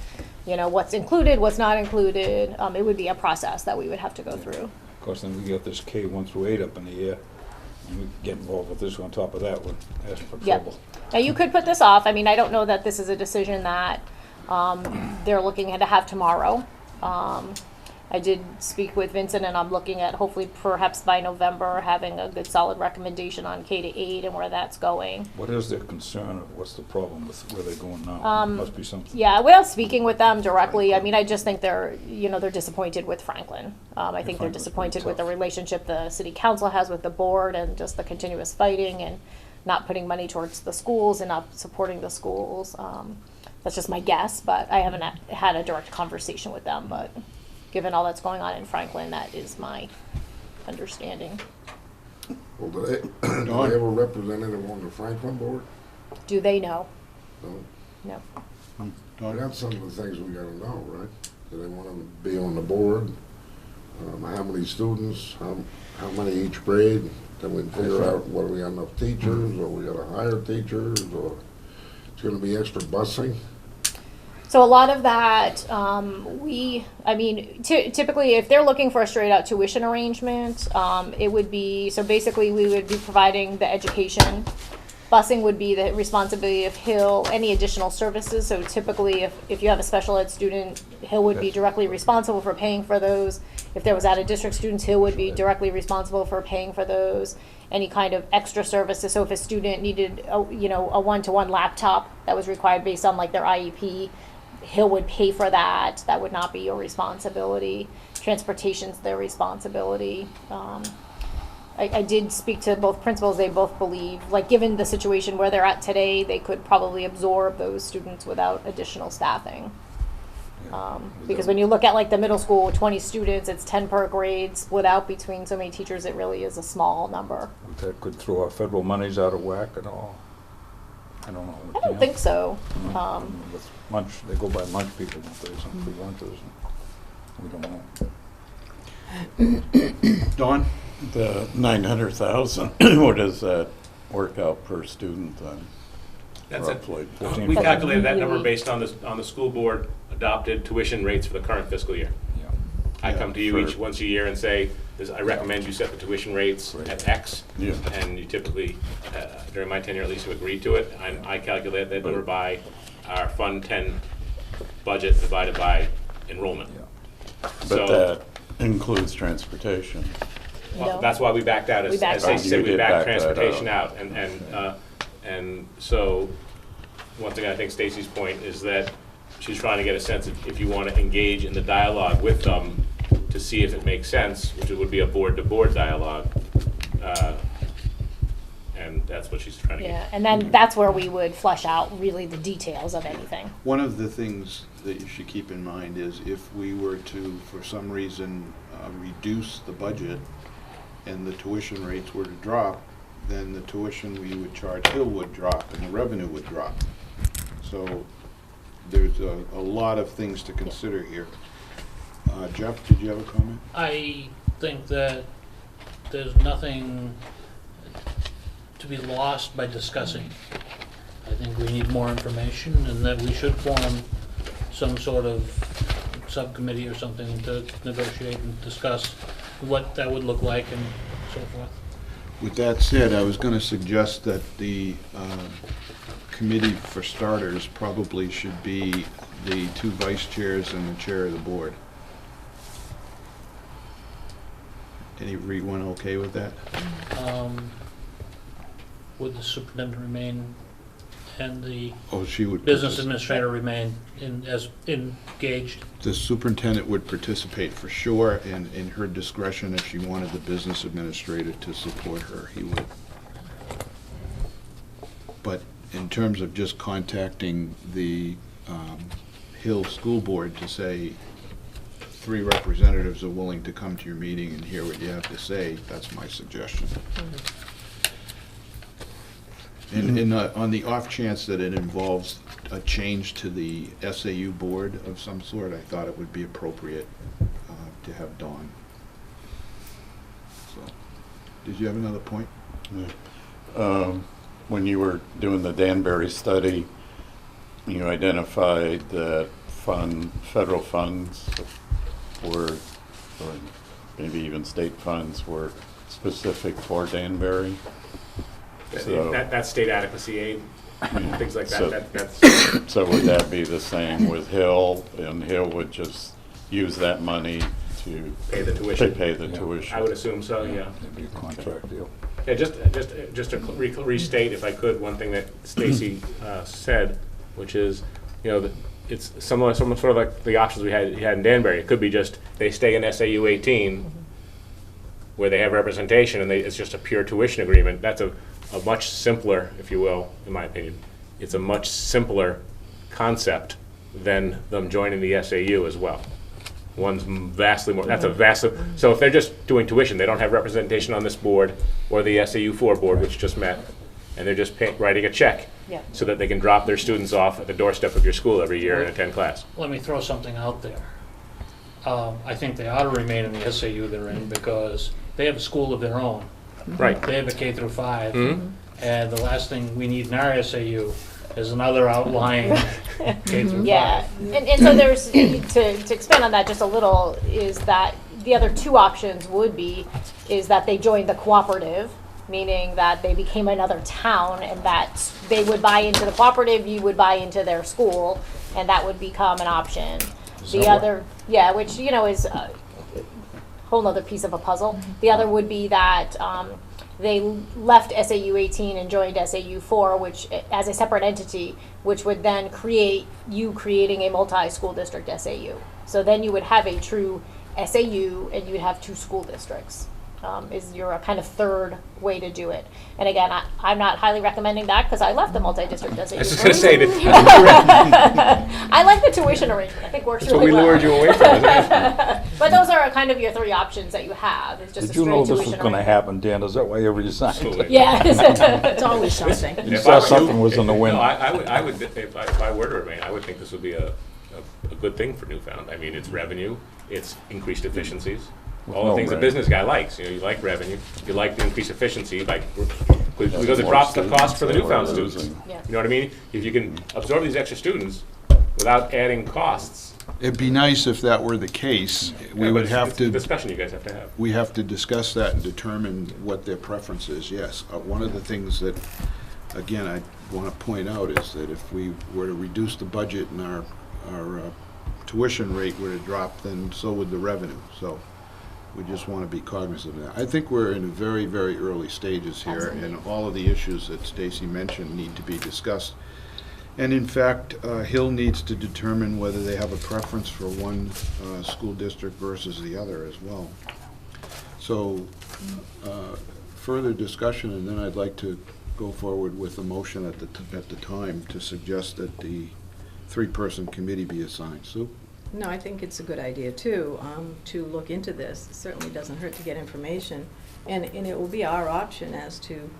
what's included, what's not included. It would be a process that we would have to go through. Of course, then we get this K1 through 8 up in the air, and we get involved with this on top of that, would ask for Yep. trouble. Now, you could put this off. I mean, I don't know that this is a decision that they're looking to have tomorrow. I did speak with Vincent, and I'm looking at hopefully perhaps by November having a good solid recommendation on K-8 and where that's going. What is their concern, or what's the problem with where they're going now? Must be something. Yeah, without speaking with them directly, I mean, I just think they're disappointed with Franklin. I think they're Franklin's disappointed pretty with the tough. relationship the city council has with the board, and just the continuous fighting and not putting money towards the schools and not supporting the schools. That's just my guess, but I haven't had a direct conversation with them. But given all that's going on in Franklin, that is my understanding. Well, do they have a representative on the Franklin board? Do they know? No. No. Dawn? That's some of the things we gotta know, right? Do they want to be on the board? How many students, how many each grade? Then we figure out whether we got enough teachers, or we gotta hire teachers, or it's gonna be extra busing. So a lot of that, typically if they're looking for a straight out tuition arrangement, it would be, so basically we would be providing the education. Busing would be the responsibility of Hill, any additional services. So typically if you have a special ed student, Hill would be directly responsible for paying for those. If there was out of district students, Hill would be directly responsible for paying for those. Any kind of extra services. So if a student needed a one-to-one laptop that was required based on like their IEP, Hill would pay for that. That would not be your responsibility. Transportation's their responsibility. I did speak to both principals. They both believe, like, given the situation where they're at today, they could probably absorb those students without additional staffing. Because when you look at like the middle school with 20 students, it's 10 per grade, split out between so many teachers, it really is a small number. That could throw our federal monies out of whack at all. I don't know. I don't think so. With lunch, they go by lunch people, don't they, some free lunches. We don't know. Dawn? The 900,000, what does that work out per student then? That's it. Roughly. We calculated that number based on the school board adopted tuition rates for the current fiscal year. Yeah. I come to you Sure. once a year and say, I recommend you set the tuition rates at X. Yeah. And you typically, during my tenure at least, have agreed to it. I calculate that number by our Fund 10 budget divided by enrollment. Yeah. But that includes transportation. Well, No. that's why we backed out, We as backed Stacy out. said, You we did backed back that transportation out. out. And so, one thing I think Stacy's point is that she's trying to get a sense of if you want to engage in the dialogue with them to see if it makes sense, which would be a board-to-board dialogue. And that's what she's trying to get. Yeah, and then that's where we would flesh out really the details of anything. One of the things that you should keep in mind is if we were to, for some reason, reduce the budget and the tuition rates were to drop, then the tuition we would charge Hill would drop and the revenue would drop. So there's a lot of things to consider here. Jeff, did you have a comment? I think that there's nothing to be lost by discussing. I think we need more information and that we should form some sort of subcommittee or something to negotiate and discuss what that would look like and so forth. With that said, I was going to suggest that the committee, for starters, probably should be the two vice chairs and the chair of the board. Everyone okay with that? Would the superintendent remain and the Oh, she would. business administrator remain as engaged? The superintendent would participate for sure, and in her discretion, if she wanted the business administrator to support her, he would. But in terms of just contacting the Hill School Board to say, 3 representatives are willing to come to your meeting and hear what you have to say, that's my suggestion. And on the off chance that it involves a change to the SAU board of some sort, I thought it would be appropriate to have Dawn. So, did you have another point? When you were doing the Danbury study, you identified that federal funds were, or maybe even state funds were specific for Danbury. So- That's state adequacy aid, things like So- that. That's So would that be the same with Hill, and Hill would just use that money to pay the tuition. pay the Yeah. tuition? I would assume so, yeah. It'd be a contract deal. Yeah, just to restate, if I could, one thing that Stacy said, which is, it's similar, sort of like the options you had in Danbury. It could be just they stay in SAU 18, where they have representation, and it's just a pure tuition agreement. That's a much simpler, if you will, in my opinion. It's a much simpler concept than them joining the SAU as well. One's vastly more, so if they're just doing tuition, they don't have representation on this board or the SAU 4 board, which just met, and they're just writing a check Yeah. so that they can drop their students off at the doorstep of your school every year and attend class. Let me throw something out there. I think they ought to remain in the SAU they're in because they have a school of their own. Right. They have a K through 5. Mhm. And the last thing we need in our SAU is another outlying K through 5. Yeah, and so there's, to expand on that just a little, is that the other two options would be, is that they join the cooperative, meaning that they became another town and that they would buy into the cooperative, you would buy into their school, and that would become an option. The other, yeah, which, you know, is a whole nother piece of a puzzle. The other would be that, they left SAU 18 and joined SAU 4, which, as a separate entity, which would then creating a multi-school district SAU. So then you would have a true SAU and you'd have two school districts. Is your kind of third way to do it. And again, I'm not highly recommending that because I left the multi-district SAU. I was just gonna say that. I like the tuition arrangement. I think works That's what really we well. lured you away from, isn't it? But those are kind of your three options that you have. It's just Did a you know straight this was tuition gonna arrangement. happen, Dan? Is that why you ever signed it? Absolutely. Yeah. It's always something. You If saw I were something was in the wind. No, I would, if I were to remain, I would think this would be a good thing for Newfound. I mean, it's revenue, it's increased efficiencies, all the no things a rent. business guy likes. You know, you like revenue, you like the increased efficiency, like, because it more drops the students cost for the that we're Newfound students. losing. Yeah. You know what I mean? If you can absorb these extra students without adding costs. It'd be nice if that were the case. We Yeah, would but have it's a to, discussion you guys have to have. we have to discuss that and determine what their preference is, yes. One of the things that, again, I want to point out is that if we were to reduce the budget and our tuition rate were to drop, then so would the revenue. So we just want to be cognizant of that. I think we're in very, very early stages here, and all of the issues that Stacy mentioned need to be discussed. And in fact, Hill needs to determine whether they have a preference for one school district versus the other as well. So further discussion, and then I'd like to go forward with a motion at the time to suggest that the three-person committee be assigned. Sue? No, I think it's a good idea too, to look into this. It certainly doesn't hurt to get information. And it will be our option as to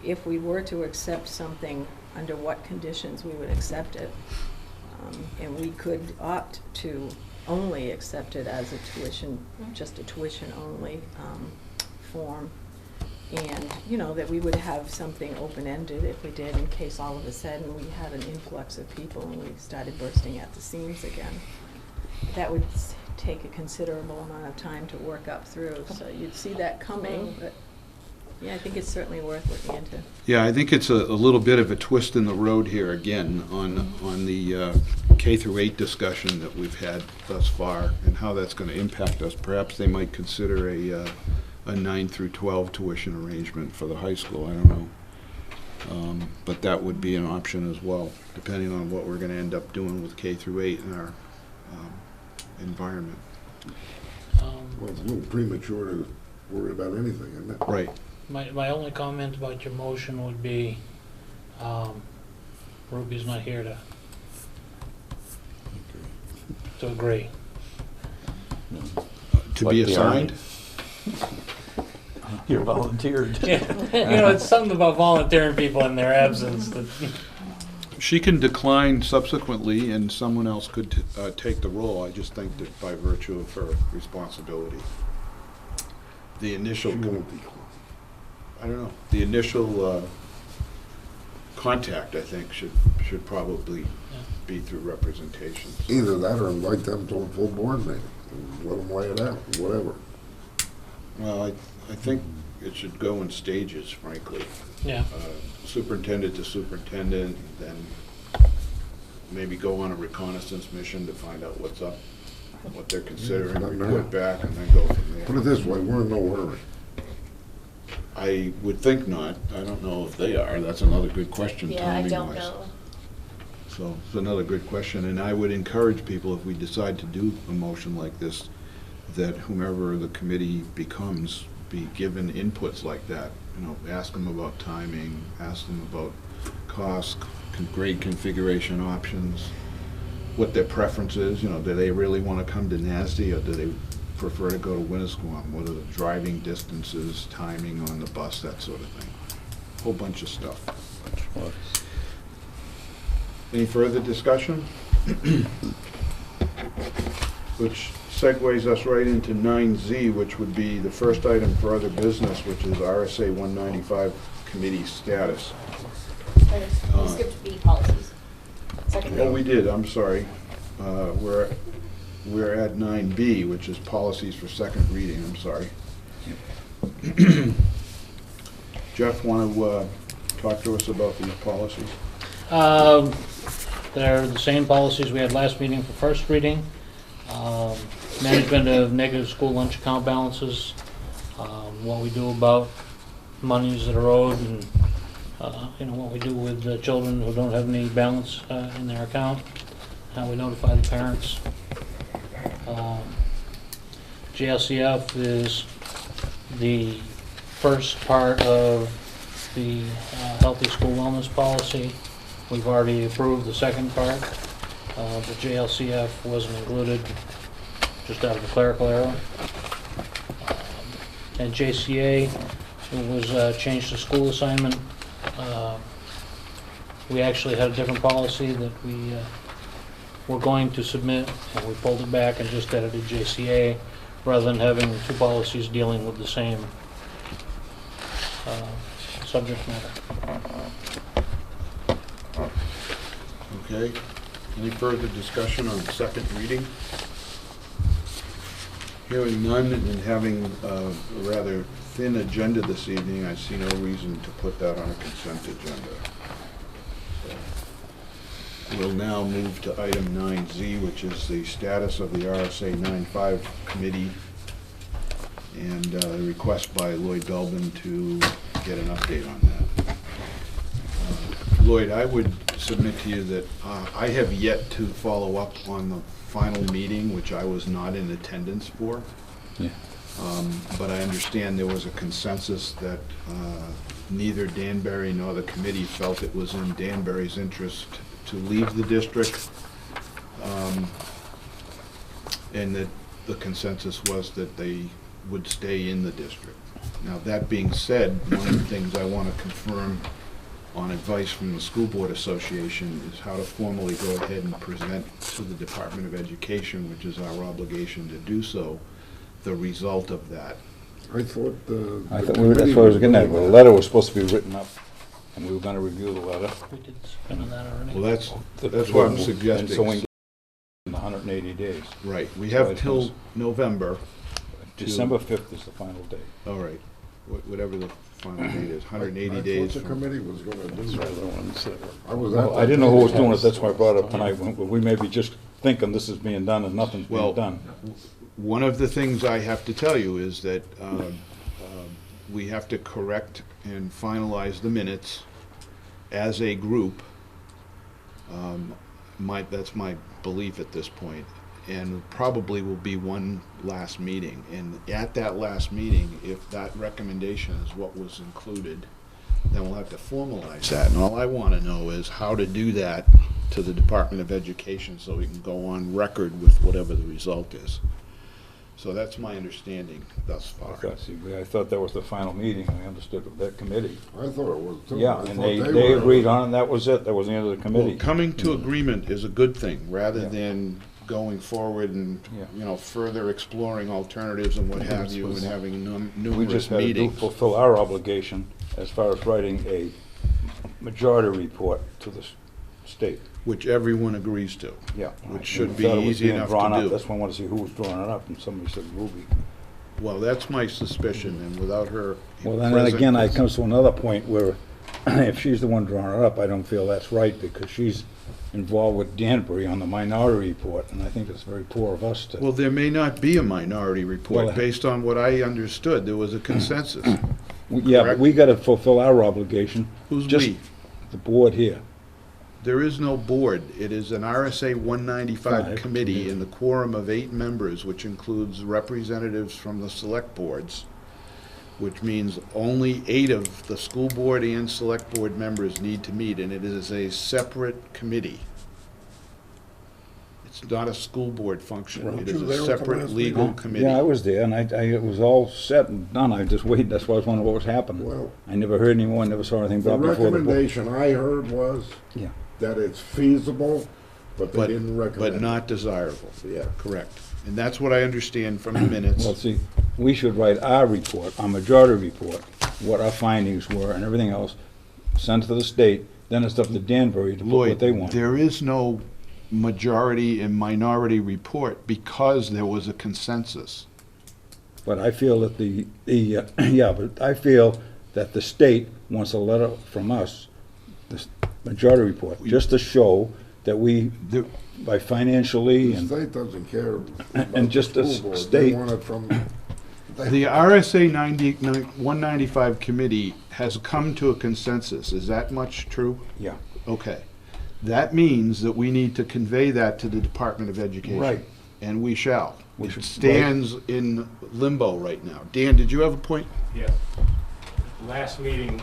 if we were to accept something, under what conditions we would accept it. And we could opt to only accept it as a tuition, just a tuition-only form. And, you know, that we would have something open-ended if we did, in case all of a sudden we had an influx of people and we started bursting at the seams again. That would take a considerable amount of time to work up through, so you'd see that coming, but, yeah, I think it's certainly worth looking into. Yeah, I think it's a little bit of a twist in the road here again on the K through 8 discussion that we've had thus far and how that's going to impact us. Perhaps they might consider a 9 through 12 tuition arrangement for the high school. I don't know. But that would be an option as well, depending on what we're going to end up doing with K through 8 in our environment. Well, it's a little premature to worry about anything, isn't it? Right. My only comment about your motion would be, Ruby's not here to agree. To Like be the assigned? You volunteered. You know, it's something about volunteering people in their absence that, She can decline subsequently, and someone else could take the role. I just think that by virtue of her responsibility, the initial, She won't decline. I don't know, the initial contact, I think, should probably be through representation. Either that or invite them to a full board meeting and let them lay it out, whatever. Well, I think it should go in stages, frankly. yeah. Superintendent to superintendent, then maybe go on a reconnaissance mission to find out what's up, what they're considering, Not now. report back, and then go from there. Put it this way, we're in no hurry. I would think not. I don't know if they are. That's another good question, Yeah, I don't timing-wise. know. So it's another good question, and I would encourage people, if we decide to do a motion like this, that whomever the committee becomes be given inputs like that. You know, ask them about timing, ask them about cost, grade configuration options, what their preference is. You know, do they really want to come to NASD, or do they prefer to go to Winnisquam? What are the driving distances, timing on the bus, that sort of thing. Whole bunch of stuff. Any further discussion? Which segues us right into 9Z, which would be the first item for other business, which is RSA 195 committee status. We skipped B policies. Second Oh, reading. we did, I'm sorry. We're at 9B, which is policies for second reading, I'm sorry. Jeff, want to talk to us about these policies? They're the same policies we had last meeting for first reading. Management of negative school lunch account balances, what we do about monies that are owed, and what we do with the children who don't have any balance in their account, how we notify the parents. JLCF is the first part of the healthy school wellness policy. We've already approved the second part. The JLCF wasn't included just out of a clerical error. And JCA, it was changed to school assignment. We actually had a different policy that we were going to submit, and we pulled it back and just edited JCA rather than having two policies dealing with the same subject matter. Okay. Any further discussion on second reading? Hearing none and having a rather thin agenda this evening, I see no reason to put that on a consent agenda. We'll now move to item 9Z, which is the status of the RSA 95 committee and a request by Lloyd Belbin to get an update on that. Lloyd, I would submit to you that I have yet to follow up on the final meeting, which I was not in attendance for. Yeah. But I understand there was a consensus that neither Danbury nor the committee felt it was in Danbury's interest to leave the district, and that the consensus was that they would stay in the district. Now, that being said, one of the things I want to confirm on advice from the School Board Association is how to formally go ahead and present to the Department of Education, which is our obligation to do so, the result of that. I thought That's what I was getting at. Well, the letter was supposed to be written up, and we were gonna review the letter. We did spend on that already. Well, that's what I'm And so we suggesting. can in 180 days. Right, we So have it till was- November. December 5th is the final date. All right, whatever the final date is, 180 I days thought the from... committee was gonna do that. I was at Well, that I didn't know who was meeting. doing it, that's why I brought it up tonight. We may be just thinking this is being done and nothing's Well, being done. One of the things I have to tell you is that we have to correct and finalize the minutes as a group. That's my belief at this point, and probably will be one last meeting. And at that last meeting, if that recommendation is what was included, then we'll have to formalize that. And all I want to know is how to do that to the Department of Education so we can go on record with whatever the result is. So that's my understanding thus far. I thought that was the final meeting, I understood that committee. I thought it was too. Yeah, I and thought they were- agreed on it, and that was it, that was the end of the committee. Well, coming to agreement is a good thing, rather Yeah. than going forward and, Yeah. further exploring alternatives and what have you, and having We numerous just had to meetings. fulfill our obligation as far as writing a majority report to the state. Which everyone agrees to. Yeah. Which should We be thought it was easy being enough drawn to up. do. That's why I wanted to see who was drawing it up, and somebody said Ruby. Well, that's my suspicion, and without her Well, then present- again, I comes to another point where if she's the one drawing it up, I don't feel that's right, because she's involved with Danbury on the minority report, and I think it's very poor of us to. Well, there may not be a minority report. Well, Based on what I understood, there was a consensus. Yeah, but correct? we gotta fulfill our obligation. Who's Just we? The board here. There is no board. It is an RSA 195 Five. committee in the quorum of 8 members, which includes representatives from the select boards, which means only 8 of the school board and select board members need to meet, and it is a separate committee. It's not a school board function. Weren't It is you a there at the separate last legal meeting? committee. Yeah, I was there, and it was all set and done. I just waited. That's why I was wondering what was happening. Well, I never heard any more, never saw anything the brought before the board. recommendation I heard was Yeah. that it's feasible, but they didn't recommend But it. not desirable. Yeah. Correct. And that's what I understand from the minutes. Well, see, we should write our report, our majority report, what our findings were and everything else, send it to the state, then it's up to Danbury to put what Lloyd, they want. there is no majority and minority report because there was a consensus. But I feel that yeah, but I feel that the state wants a letter from us, this majority report, just to show that we, by financially The and, state doesn't care about and the just the school board. They state, want it from. The RSA 195 committee has come to a consensus. Is that much true? yeah, Okay. That means that we need to convey that to the Department of Education. Right. And we shall. We It should- stands in limbo right now. Dan, did you have a point? Yes. Last meeting,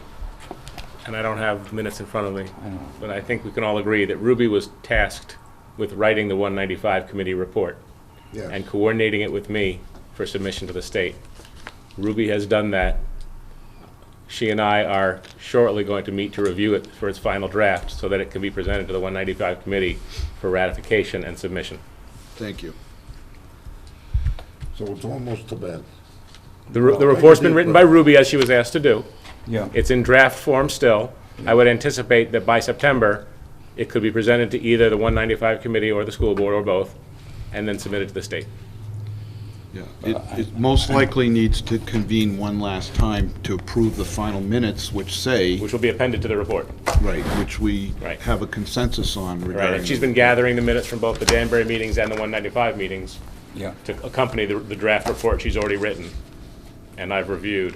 and I don't have minutes in front of me, I know. but I think we can all agree that Ruby was tasked with writing the 195 committee report Yes. and coordinating it with me for submission to the state. Ruby has done that. She and I are shortly going to meet to review it for its final draft so that it can be presented to the 195 committee for ratification and submission. Thank you. So it's almost to bed. The report's been written by Ruby as she was asked to do. Yeah, It's in draft form still. I would anticipate that by September, it could be presented to either the 195 committee or the school board or both, and then submitted to the state. Yeah. It most likely needs to convene one last time to approve the final minutes, which say, Which will be appended to the report. right, which we Right. have a consensus on Right, regarding. and she's been gathering the minutes from both the Danbury meetings and the 195 meetings yeah. to accompany the draft report she's already written, and I've reviewed,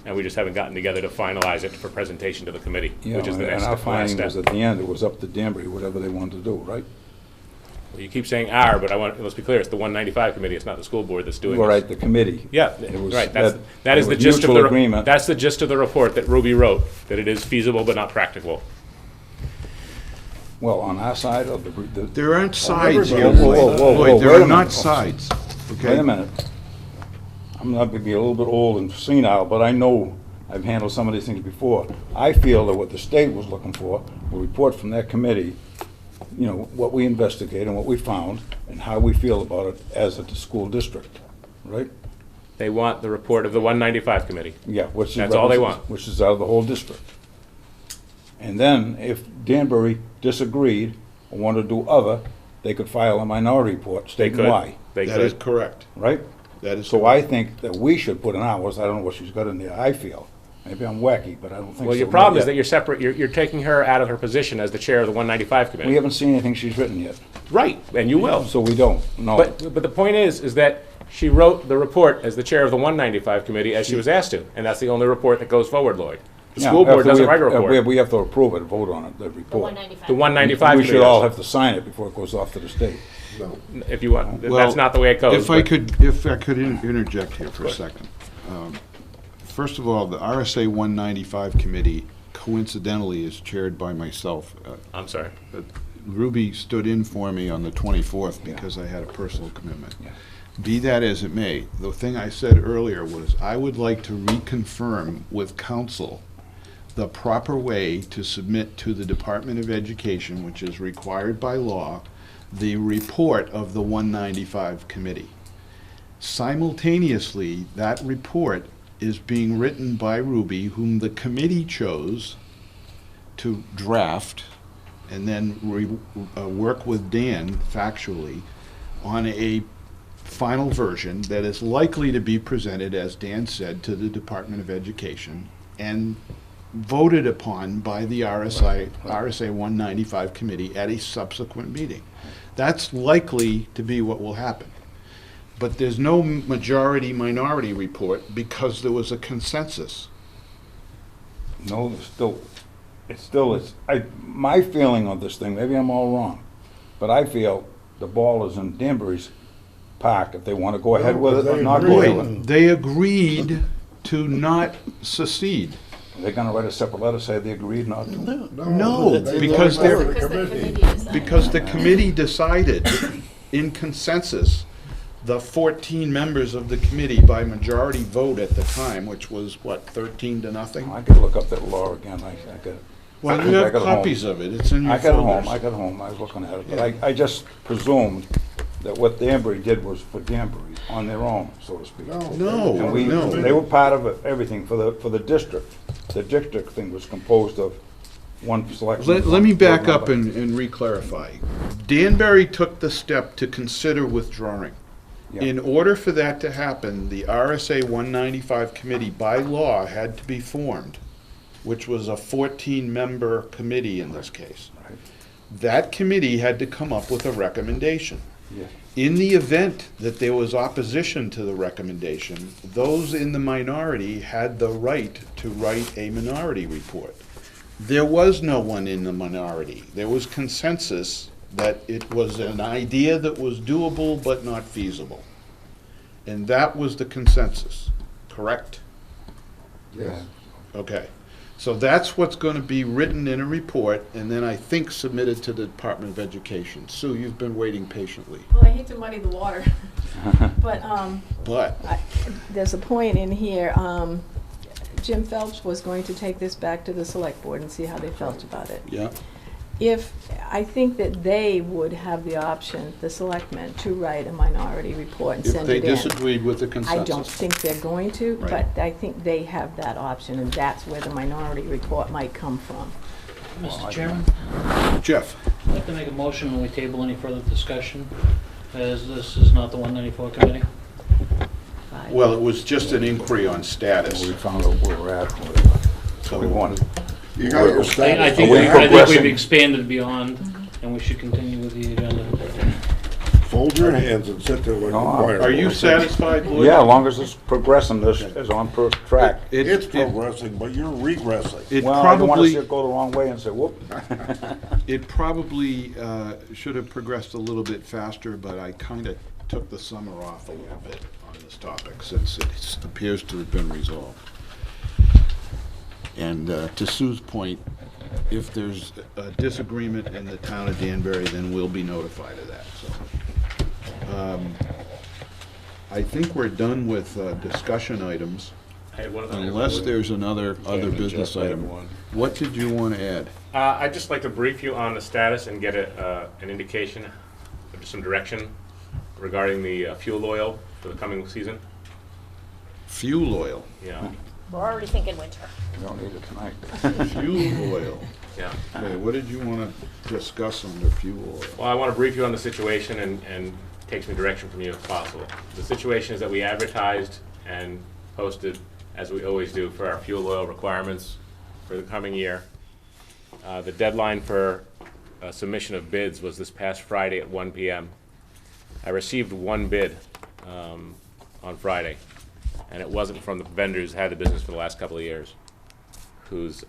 and we just haven't gotten together to finalize it for presentation to the committee, Yeah, which is the and next our last finding step. was at the end, it was up to Danbury, whatever they wanted to do, right? Well, you keep saying "our," but let's be clear, it's the 195 committee, it's not the school board that's doing All this. right, the committee. Yeah, It was- right, that that is there the was gist of mutual the, agreement. that's the gist of the report that Ruby wrote, that it is feasible but not practical. Well, on our side of the There aren't sides here, everybody- Lloyd. Whoa, whoa, whoa, Lloyd, there wait a are not minute. sides, okay? wait a minute. I'm not gonna be a little bit old and senile, but I know I've handled some of these things before. I feel that what the state was looking for, a report from that committee, you know, what we investigated and what we found, and how we feel about it as a school district, right? They want the report of the 195 committee. Yeah, which is. That's all they want. Which is out of the whole district. And then, if Danbury disagreed or wanted to do other, they could file a minority report They stating could. why, They That is could. correct. right? That is So correct. I think that we should put in ours, I don't know what she's got in there, I feel. Maybe I'm wacky, but I don't think so. Well, your not problem is yet. that you're separate, you're taking her out of her position as the chair of the 195 We committee. haven't seen anything she's written yet. Right, and you will. So we don't, no. But the point is that she wrote the report as the chair of the 195 committee as she was asked to, and that's the only report that goes forward, Lloyd. The Yeah, school board after doesn't we- write a report. We have to approve it, vote on it, the report. 195. The 195 We committee should all does, have to sign it before it goes off to the state. No. if you want. Well, That's not the way it goes. If I but- could interject here for a second. First of all, the RSA 195 committee coincidentally is chaired by myself. I'm sorry. Ruby stood in for me on the 24th because I had a personal commitment. Yeah. Be that as it may, the thing I said earlier was I would like to reconfirm with council the proper way to submit to the Department of Education, which is required by law, the report of the 195 committee. Simultaneously, that report is being written by Ruby, whom the committee chose to draft, and then work with Dan factually on a final version that is likely to be presented, as Dan said, to the Department of Education and voted upon by the RSA 195 committee at a subsequent meeting. That's likely to be what will happen. But there's no majority-minority report because there was a consensus. No, my feeling on this thing, maybe I'm all wrong, but I feel the ball is in Danbury's park if they want to go ahead with it or not go ahead with it. They agreed to not secede. They're gonna write a separate letter, say they agreed not to. No, they because voted they're- by the Because the committee. committee is. Because the committee decided in consensus, the 14 members of the committee by majority vote at the time, which was, what, 13 to nothing? I could look up that law again, I got it. Well, you I have got it home. copies of it, it's in your I got it folders. home, I was looking at it, but I just presumed that what Danbury did was for Danbury, on their own, so to speak. No. And we, no. they were part of it, everything for the district. The district thing was composed of one selection. Let me back up and re-clarify. Danbury took the step to consider withdrawing. Yeah. In order for that to happen, the RSA 195 committee by law had to be formed, which was a 14-member committee in this case. Right. That committee had to come up with a recommendation. Yeah. In the event that there was opposition to the recommendation, those in the minority had the right to write a minority report. There was no one in the minority. There was consensus that it was an idea that was doable but not feasible. And that was the consensus, correct? Yes. Okay. So that's what's going to be written in a report and then I think submitted to the Department of Education. Sue, you've been waiting patiently. Well, I hate to muddy the water, but But there's a point in here. Jim Phelps was going to take this back to the select board and see how they felt about it. yeah, I think that they would have the option, the selectmen, to write a minority report and if send they it in. disagreed with the I consensus. don't think they're going to, Right. but I think they have that option, and that's where the minority report might come from. Mr. Chairman, Jeff, I'd like to make a motion when we table any further discussion, as this is not the 194 committee. well, it was just an inquiry on We status. found out where we're at, whatever. So we wanted, You got your status. I think we we've progressing? expanded beyond, and we should continue with the agenda. Fold your hands and sit there like a No, choir. Are you satisfied, Lloyd? yeah, as long as it's progressing, this is on track. It's progressing, but you're regressing. It Well, I don't want to probably, see it go the wrong way and say, whoop. it probably should have progressed a little bit faster, but I kind of took the summer off a little bit on this topic since it appears to have been resolved. And to Sue's point, if there's a disagreement in the town of Danbury, then we'll be notified of that, so. I think we're done with discussion items, I had one other. unless there's other and business Jeff had item. one. What did you want to add? I'd just like to brief you on the status and get an indication, or some direction regarding the fuel oil for the coming season. Fuel oil. Yeah, We're already thinking winter. We don't need it tonight. Fuel oil. yeah. Okay, what did you want to discuss under fuel oil? Well, I want to brief you on the situation and take some direction from you if possible. The situation is that we advertised and posted, as we always do, for our fuel oil requirements for the coming year. The deadline for submission of bids was this past Friday at 1 p.m. I received one bid on Friday, and it wasn't from the vendor who's had the business for the last couple of years, who's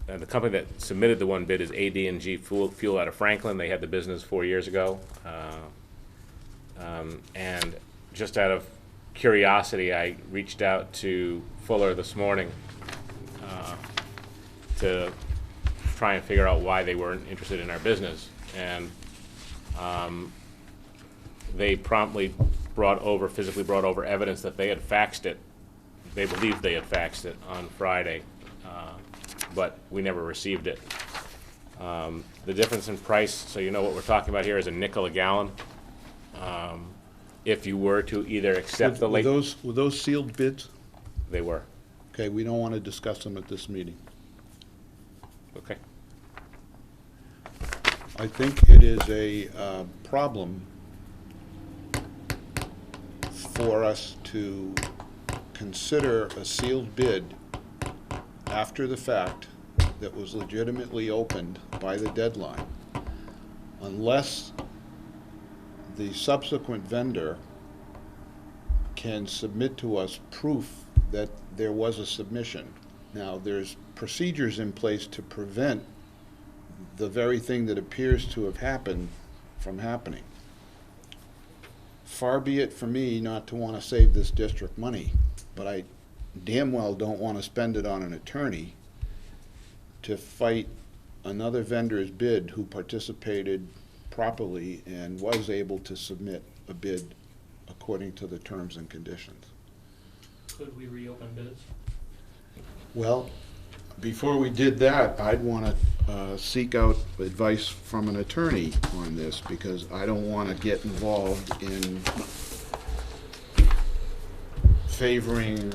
and the company that submitted the one bid is AD&G Fuel out of Franklin. They had the business 4 years ago. And just out of curiosity, I reached out to Fuller this morning to try and figure out why they weren't interested in our business. And they promptly physically brought over evidence that they had faxed it. They believed they had faxed it on Friday. But we never received it. The difference in price, so you know what we're talking about here, is a nickel a gallon. If you were to either accept the Were late, those sealed bids? they were, Okay, we don't want to discuss them at this meeting. okay. I think it is a problem for us to consider a sealed bid after the fact that was legitimately opened by the deadline, unless the subsequent vendor can submit to us proof that there was a submission. Now, there's procedures in place to prevent the very thing that appears to have happened from happening. Far be it for me not to want to save this district money, but I damn well don't want to spend it on an attorney to fight another vendor's bid who participated properly and was able to submit a bid according to the terms and conditions. Could we reopen bids? Well, before we did that, I'd want to seek out advice from an attorney on this, because I don't want to get involved in favoring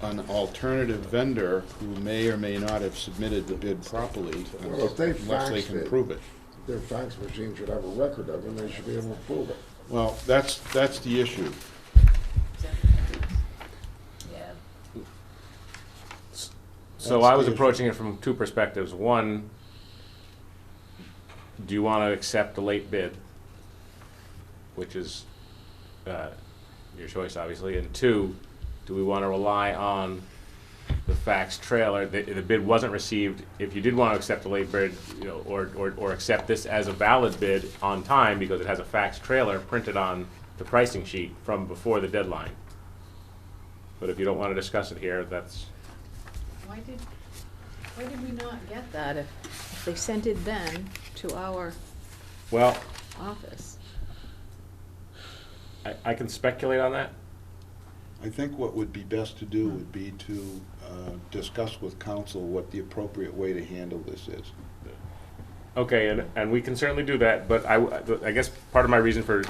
an alternative vendor who may or may not have submitted the bid properly Well, if they unless they faxed can it, prove it. their fax machine should have a record of it, and they should be able to prove it. Well, that's the issue. Yeah. So I was approaching it from two perspectives. One, do you want to accept the late bid? Which is your choice, obviously. And two, do we want to rely on the fax trailer? The bid wasn't received. If you did want to accept the late bid, you know, or accept this as a valid bid on time because it has a fax trailer printed on the pricing sheet from before the deadline. But if you don't want to discuss it here, that's... Why did we not get that if they sent it then to our Well, office? I can speculate on that. I think what would be best to do would be to discuss with council what the appropriate way to handle this is. Okay, and we can certainly do that, but I guess part of my reason for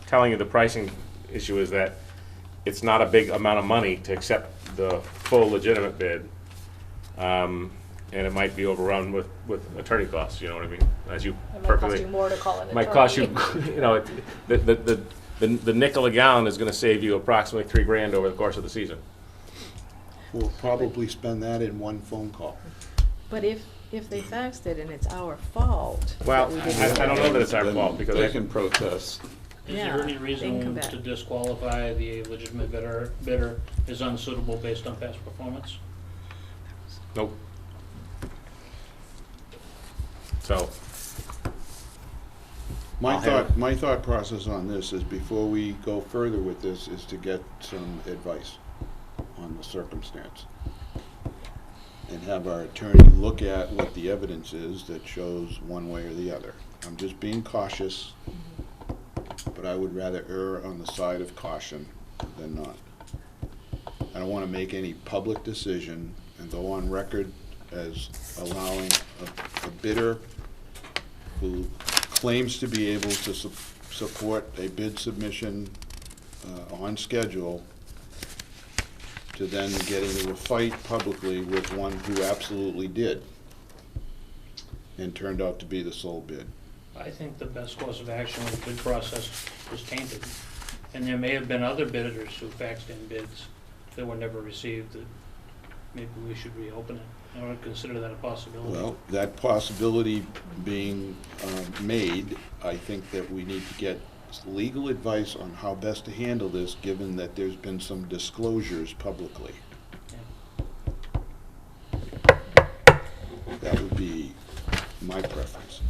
telling you the pricing issue is that it's not a big amount of money to accept the full legitimate bid. And it might be overrun with attorney costs, you know what I mean? As you It might cost perfectly... you more to call an attorney. Might cost you, you know, the nickel a gallon is gonna save you approximately $3,000 over the course of the season. We'll probably spend that in one phone call. But if they faxed it and it's our fault. that Well, we didn't I don't know that it's our Then fault, because they can protest. Is Yeah, there any they can reason come back. to disqualify the legitimate bidder is unsuitable based on past performance? Nope. So, My I'll have my thought process on this is, before we go further with this, is to get some advice on the circumstance. And have our attorney look at what the evidence is that shows one way or the other. I'm just being cautious, but I would rather err on the side of caution than not. I don't want to make any public decision and go on record as allowing a bidder who claims to be able to support a bid submission on schedule to then get into a fight publicly with one who absolutely did and turned out to be the sole bid. I think the best course of action with the bid process was tainted. And there may have been other bidders who faxed in bids that were never received, that maybe we should reopen it. I would consider that a possibility. Well, that possibility being made, I think that we need to get legal advice on how best to handle this, given that there's been some disclosures publicly. That would be my preference.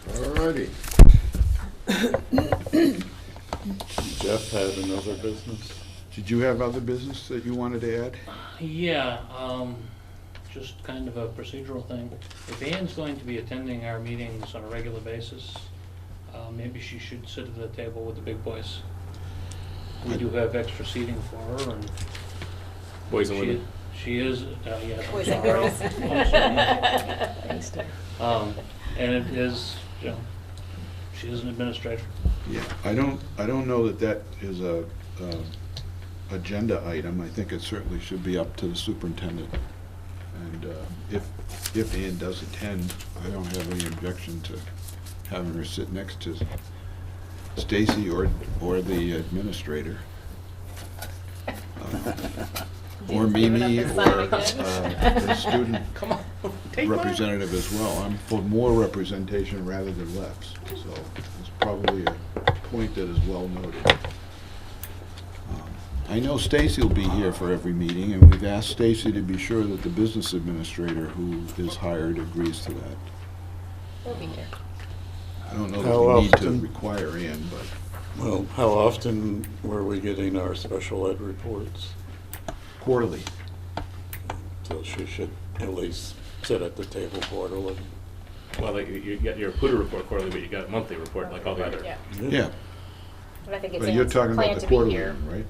Alrighty. Jeff had another business. Did you have other business that you wanted to add? Yeah, just kind of a procedural thing. If Ann's going to be attending our meetings on a regular basis, maybe she should sit at the table with the big boys. We do have extra seating for her, and boys and women. she is, yeah. I'm Boys and sorry. girls. I'm sorry. Thanks, Dave. And it is, you know, she is an administrator. Yeah, I don't know that is a agenda item. I think it certainly should be up to the superintendent. And if Ann does attend, I don't have any objection to having her sit next to Stacy or the administrator. Or Mimi, or the student representative as well. I'm for more representation rather than less. So it's probably a point that is well noted. I know Stacy will be here for every meeting, and we've asked Stacy to be sure that the business administrator who is hired agrees to that. We'll be here. I don't know How that we need to often? require Ann, but Well, how often were we getting our special ed reports? quarterly. So she should at least sit at the table quarterly. Well, you get your Huda report quarterly, but you got a monthly report like all the other. Yeah, Yeah, but I think it's but you're Ann's talking plan about the to be quarterly here. one, right?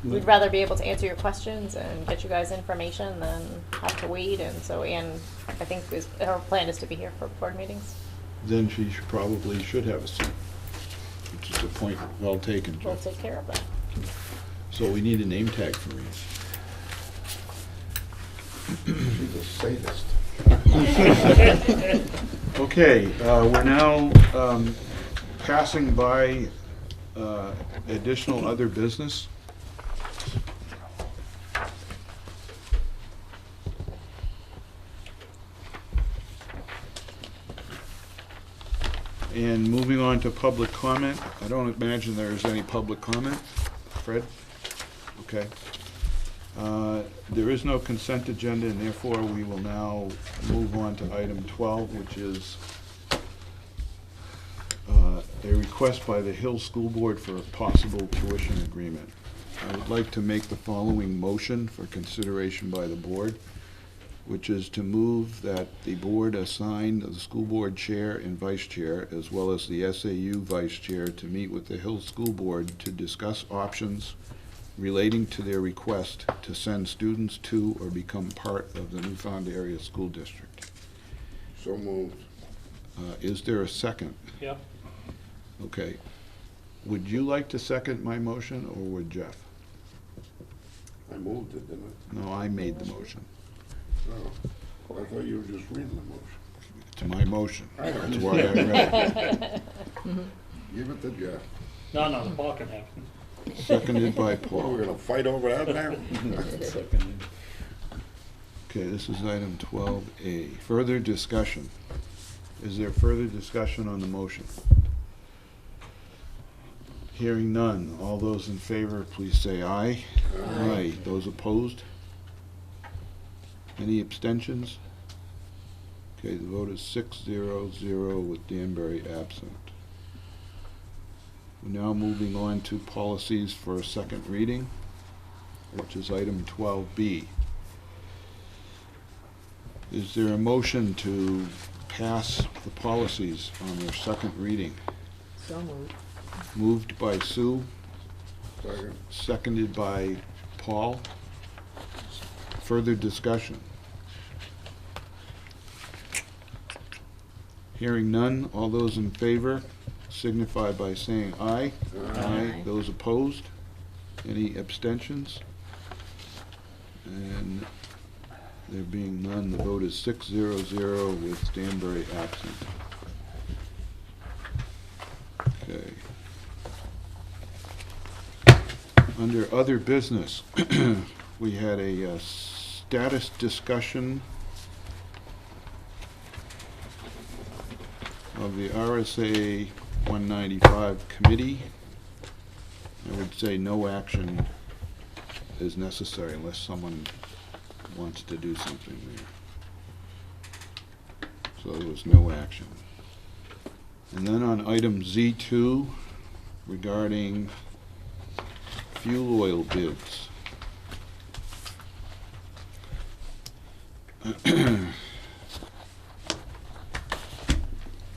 we'd rather be able to answer your questions and get you guys information than have to wait, and so Anne, I think her plan is to be here for board meetings. Then she probably should have a seat, which is a point well taken, We'll Jeff. take care of that. So we need a name tag for you. She's a sadist. Okay, we're now passing by additional other business. And moving on to public comment. I don't imagine there is any public comment. Fred? Okay. There is no consent agenda, and therefore we will now move on to item 12, which is a request by the Hill School Board for a possible tuition agreement. I would like to make the following motion for consideration by the board, which is to move that the board assign the school board chair and vice chair, as well as the SAU vice chair, to meet with the Hill School Board to discuss options relating to their request to send students to or become part of the Newfound Area School District. So moved. Is there a second? Yep. Okay. Would you like to second my motion, or would Jeff? I moved it, didn't No, I made the motion. I? Oh, I thought you were just reading the motion. It's my motion. I know. That's why I read it. Give it to Jeff. No, Paul can have it. Seconded by What, Paul. we're gonna fight over that now? Okay, this is item 12A. Further discussion. Is there further discussion on the motion? Hearing none. All those in favor, please say aye. Aye. Those opposed? Any abstentions? Okay, the vote is 6-0-0 with Danbury absent. We're now moving on to policies for a second reading, which is item 12B. Is there a motion to pass the policies on their second reading? So moved. Moved by Sue, Second. seconded by Paul. Further discussion. Hearing none, all those in favor signify by saying aye. Aye. Those opposed? Any abstentions? And there being none, the vote is 6-0-0 with Danbury absent. Okay. Under other business, we had a status discussion of the RSA 195 committee. I would say no action is necessary unless someone wants to do something there. So there was no action. And then on item Z2, regarding fuel oil bids.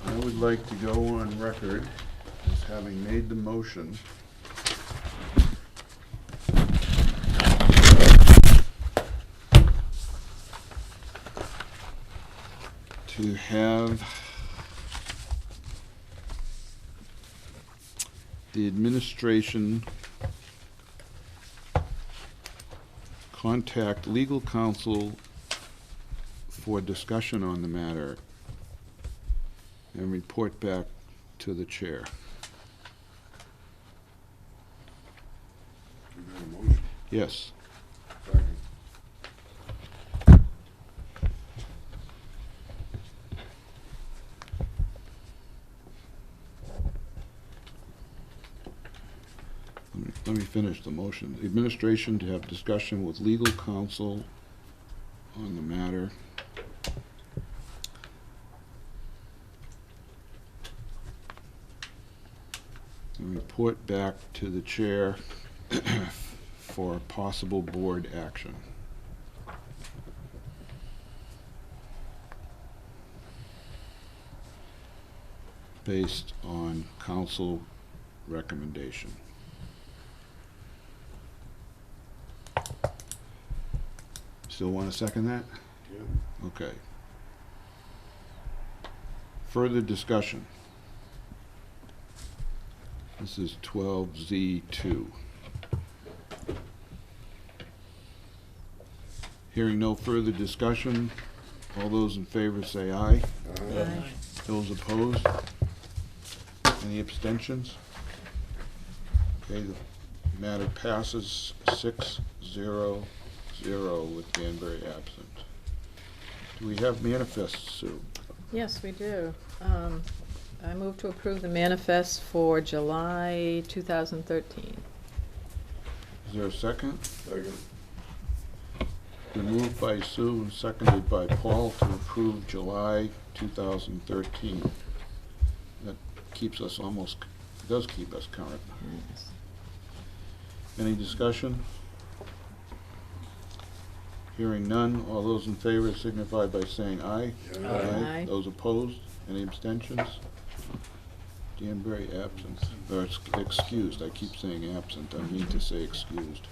I would like to go on record as having made the motion to have the administration contact legal counsel for discussion on the matter and report back to the chair. You got a motion? Yes. Second. Let me finish the motion. The administration to have discussion with legal counsel on the matter. And report back to the chair for possible board action. Based on council recommendation. Still want to second that? Yeah. Okay. Further discussion. This is 12Z2. Hearing no further discussion, all those in favor say aye. Aye. Those opposed? Any abstentions? Okay, the matter passes 6-0-0 with Danbury absent. Do we have manifests, Sue? Yes, we do. I move to approve the manifest for July 2013. Is there a second? Second. Been moved by Sue and seconded by Paul to approve July 2013. That keeps us does keep us current. Yes. Any discussion? Hearing none, all those in favor signify by saying aye. Aye. Those opposed? Any abstentions? Danbury absent, or excused, I keep saying absent, I mean to say excused.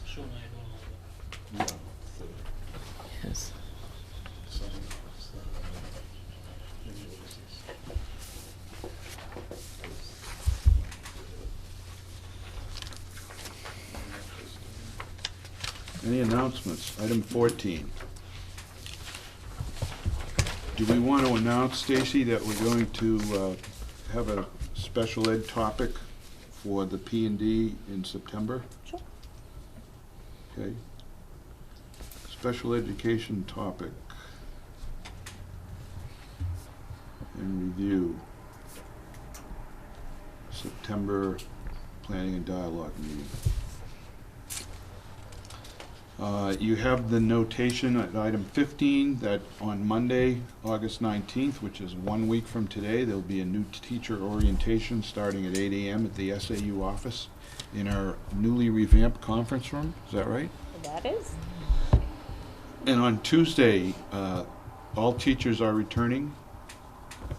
Sue and I know all of Yes. Any announcements? Item 14. Do we want to announce, Stacy, that we're going to have a special ed topic for the P&D in September? Sure. Okay. Special education topic and review. September planning and dialogue meeting. You have the notation at item 15 that on Monday, August 19th, which is 1 week from today, there'll be a new teacher orientation starting at 8 a.m. at the SAU office in our newly revamped conference room. Is that right? That is. And on Tuesday, all teachers are returning.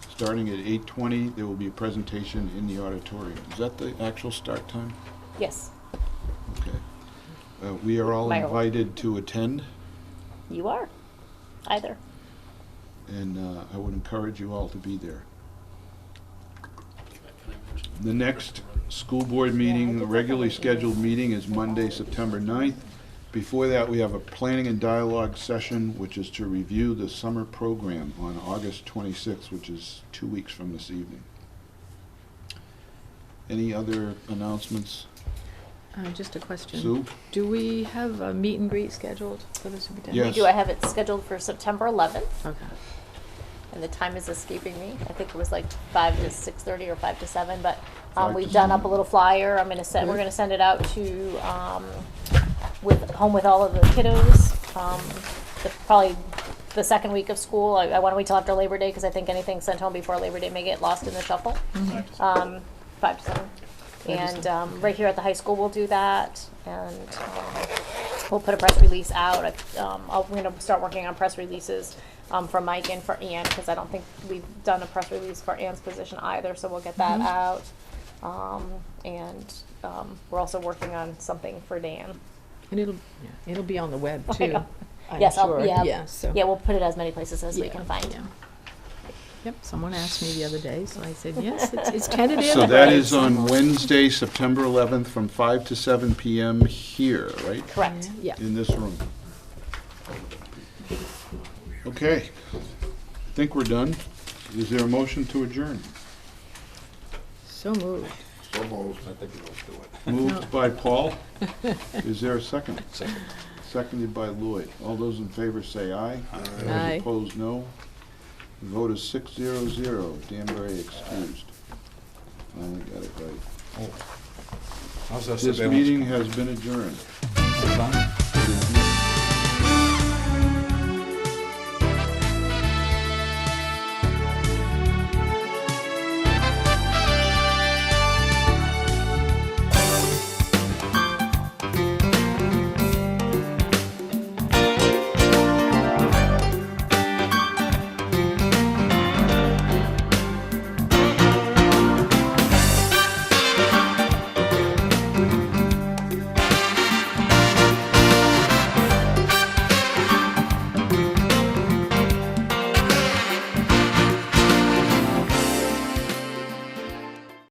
Starting at 8:20, there will be a presentation in the auditorium. Is that the actual start time? Yes, Okay. We are all My role. invited to attend, you are. Either. and I would encourage you all to be there. that. The next school board meeting, the regularly scheduled meeting, is Monday, September 9th. Before that, we have a planning and dialogue session, which is to review the summer program on August 26th, which is 2 weeks from this evening. Any other announcements? Just a question. Sue? Do we have a meet and greet scheduled for the superintendent? Yes. We do. I have it scheduled for September 11th, Okay. and the time is escaping me. I think it was like 5 to 6:30 or 5 to 7, but 5 we've to done up 7. a little flyer. We're gonna send it out to home with all of the kiddos. Probably the second week of school. I want to wait till after Labor Day because I think anything sent home before Labor Day may get lost in the shuffle. 5 to 7. And right here at the high school, we'll do that, and we'll put a press release out. I'm going to start working on press releases for Mike and for Ann, because I don't think we've done a press release for Ann's position either, so we'll get that out. And we're also working on something for Dan. And it'll be on the web I too. know. I'm Yes, sure. yeah, Yeah, so. yeah, we'll put it as many places as we Yeah, can find. yeah. Yep, someone asked me the other day, so I said, yes, it's tentative. So but that it's is on almost- Wednesday, September 11th, from 5 to 7 p.m. here, right? Correct. Yeah. In this room. Okay, I think we're done. Is there a motion to adjourn? So moved. So moved. I think we'll do it. Moved by Paul. Is there a second? Second. Seconded by Lloyd. All those in favor say aye. Aye. Those opposed, no. The vote is 6-0-0. Danbury excused. Finally got it right. How's that? This surveillance meeting coming? has been adjourned.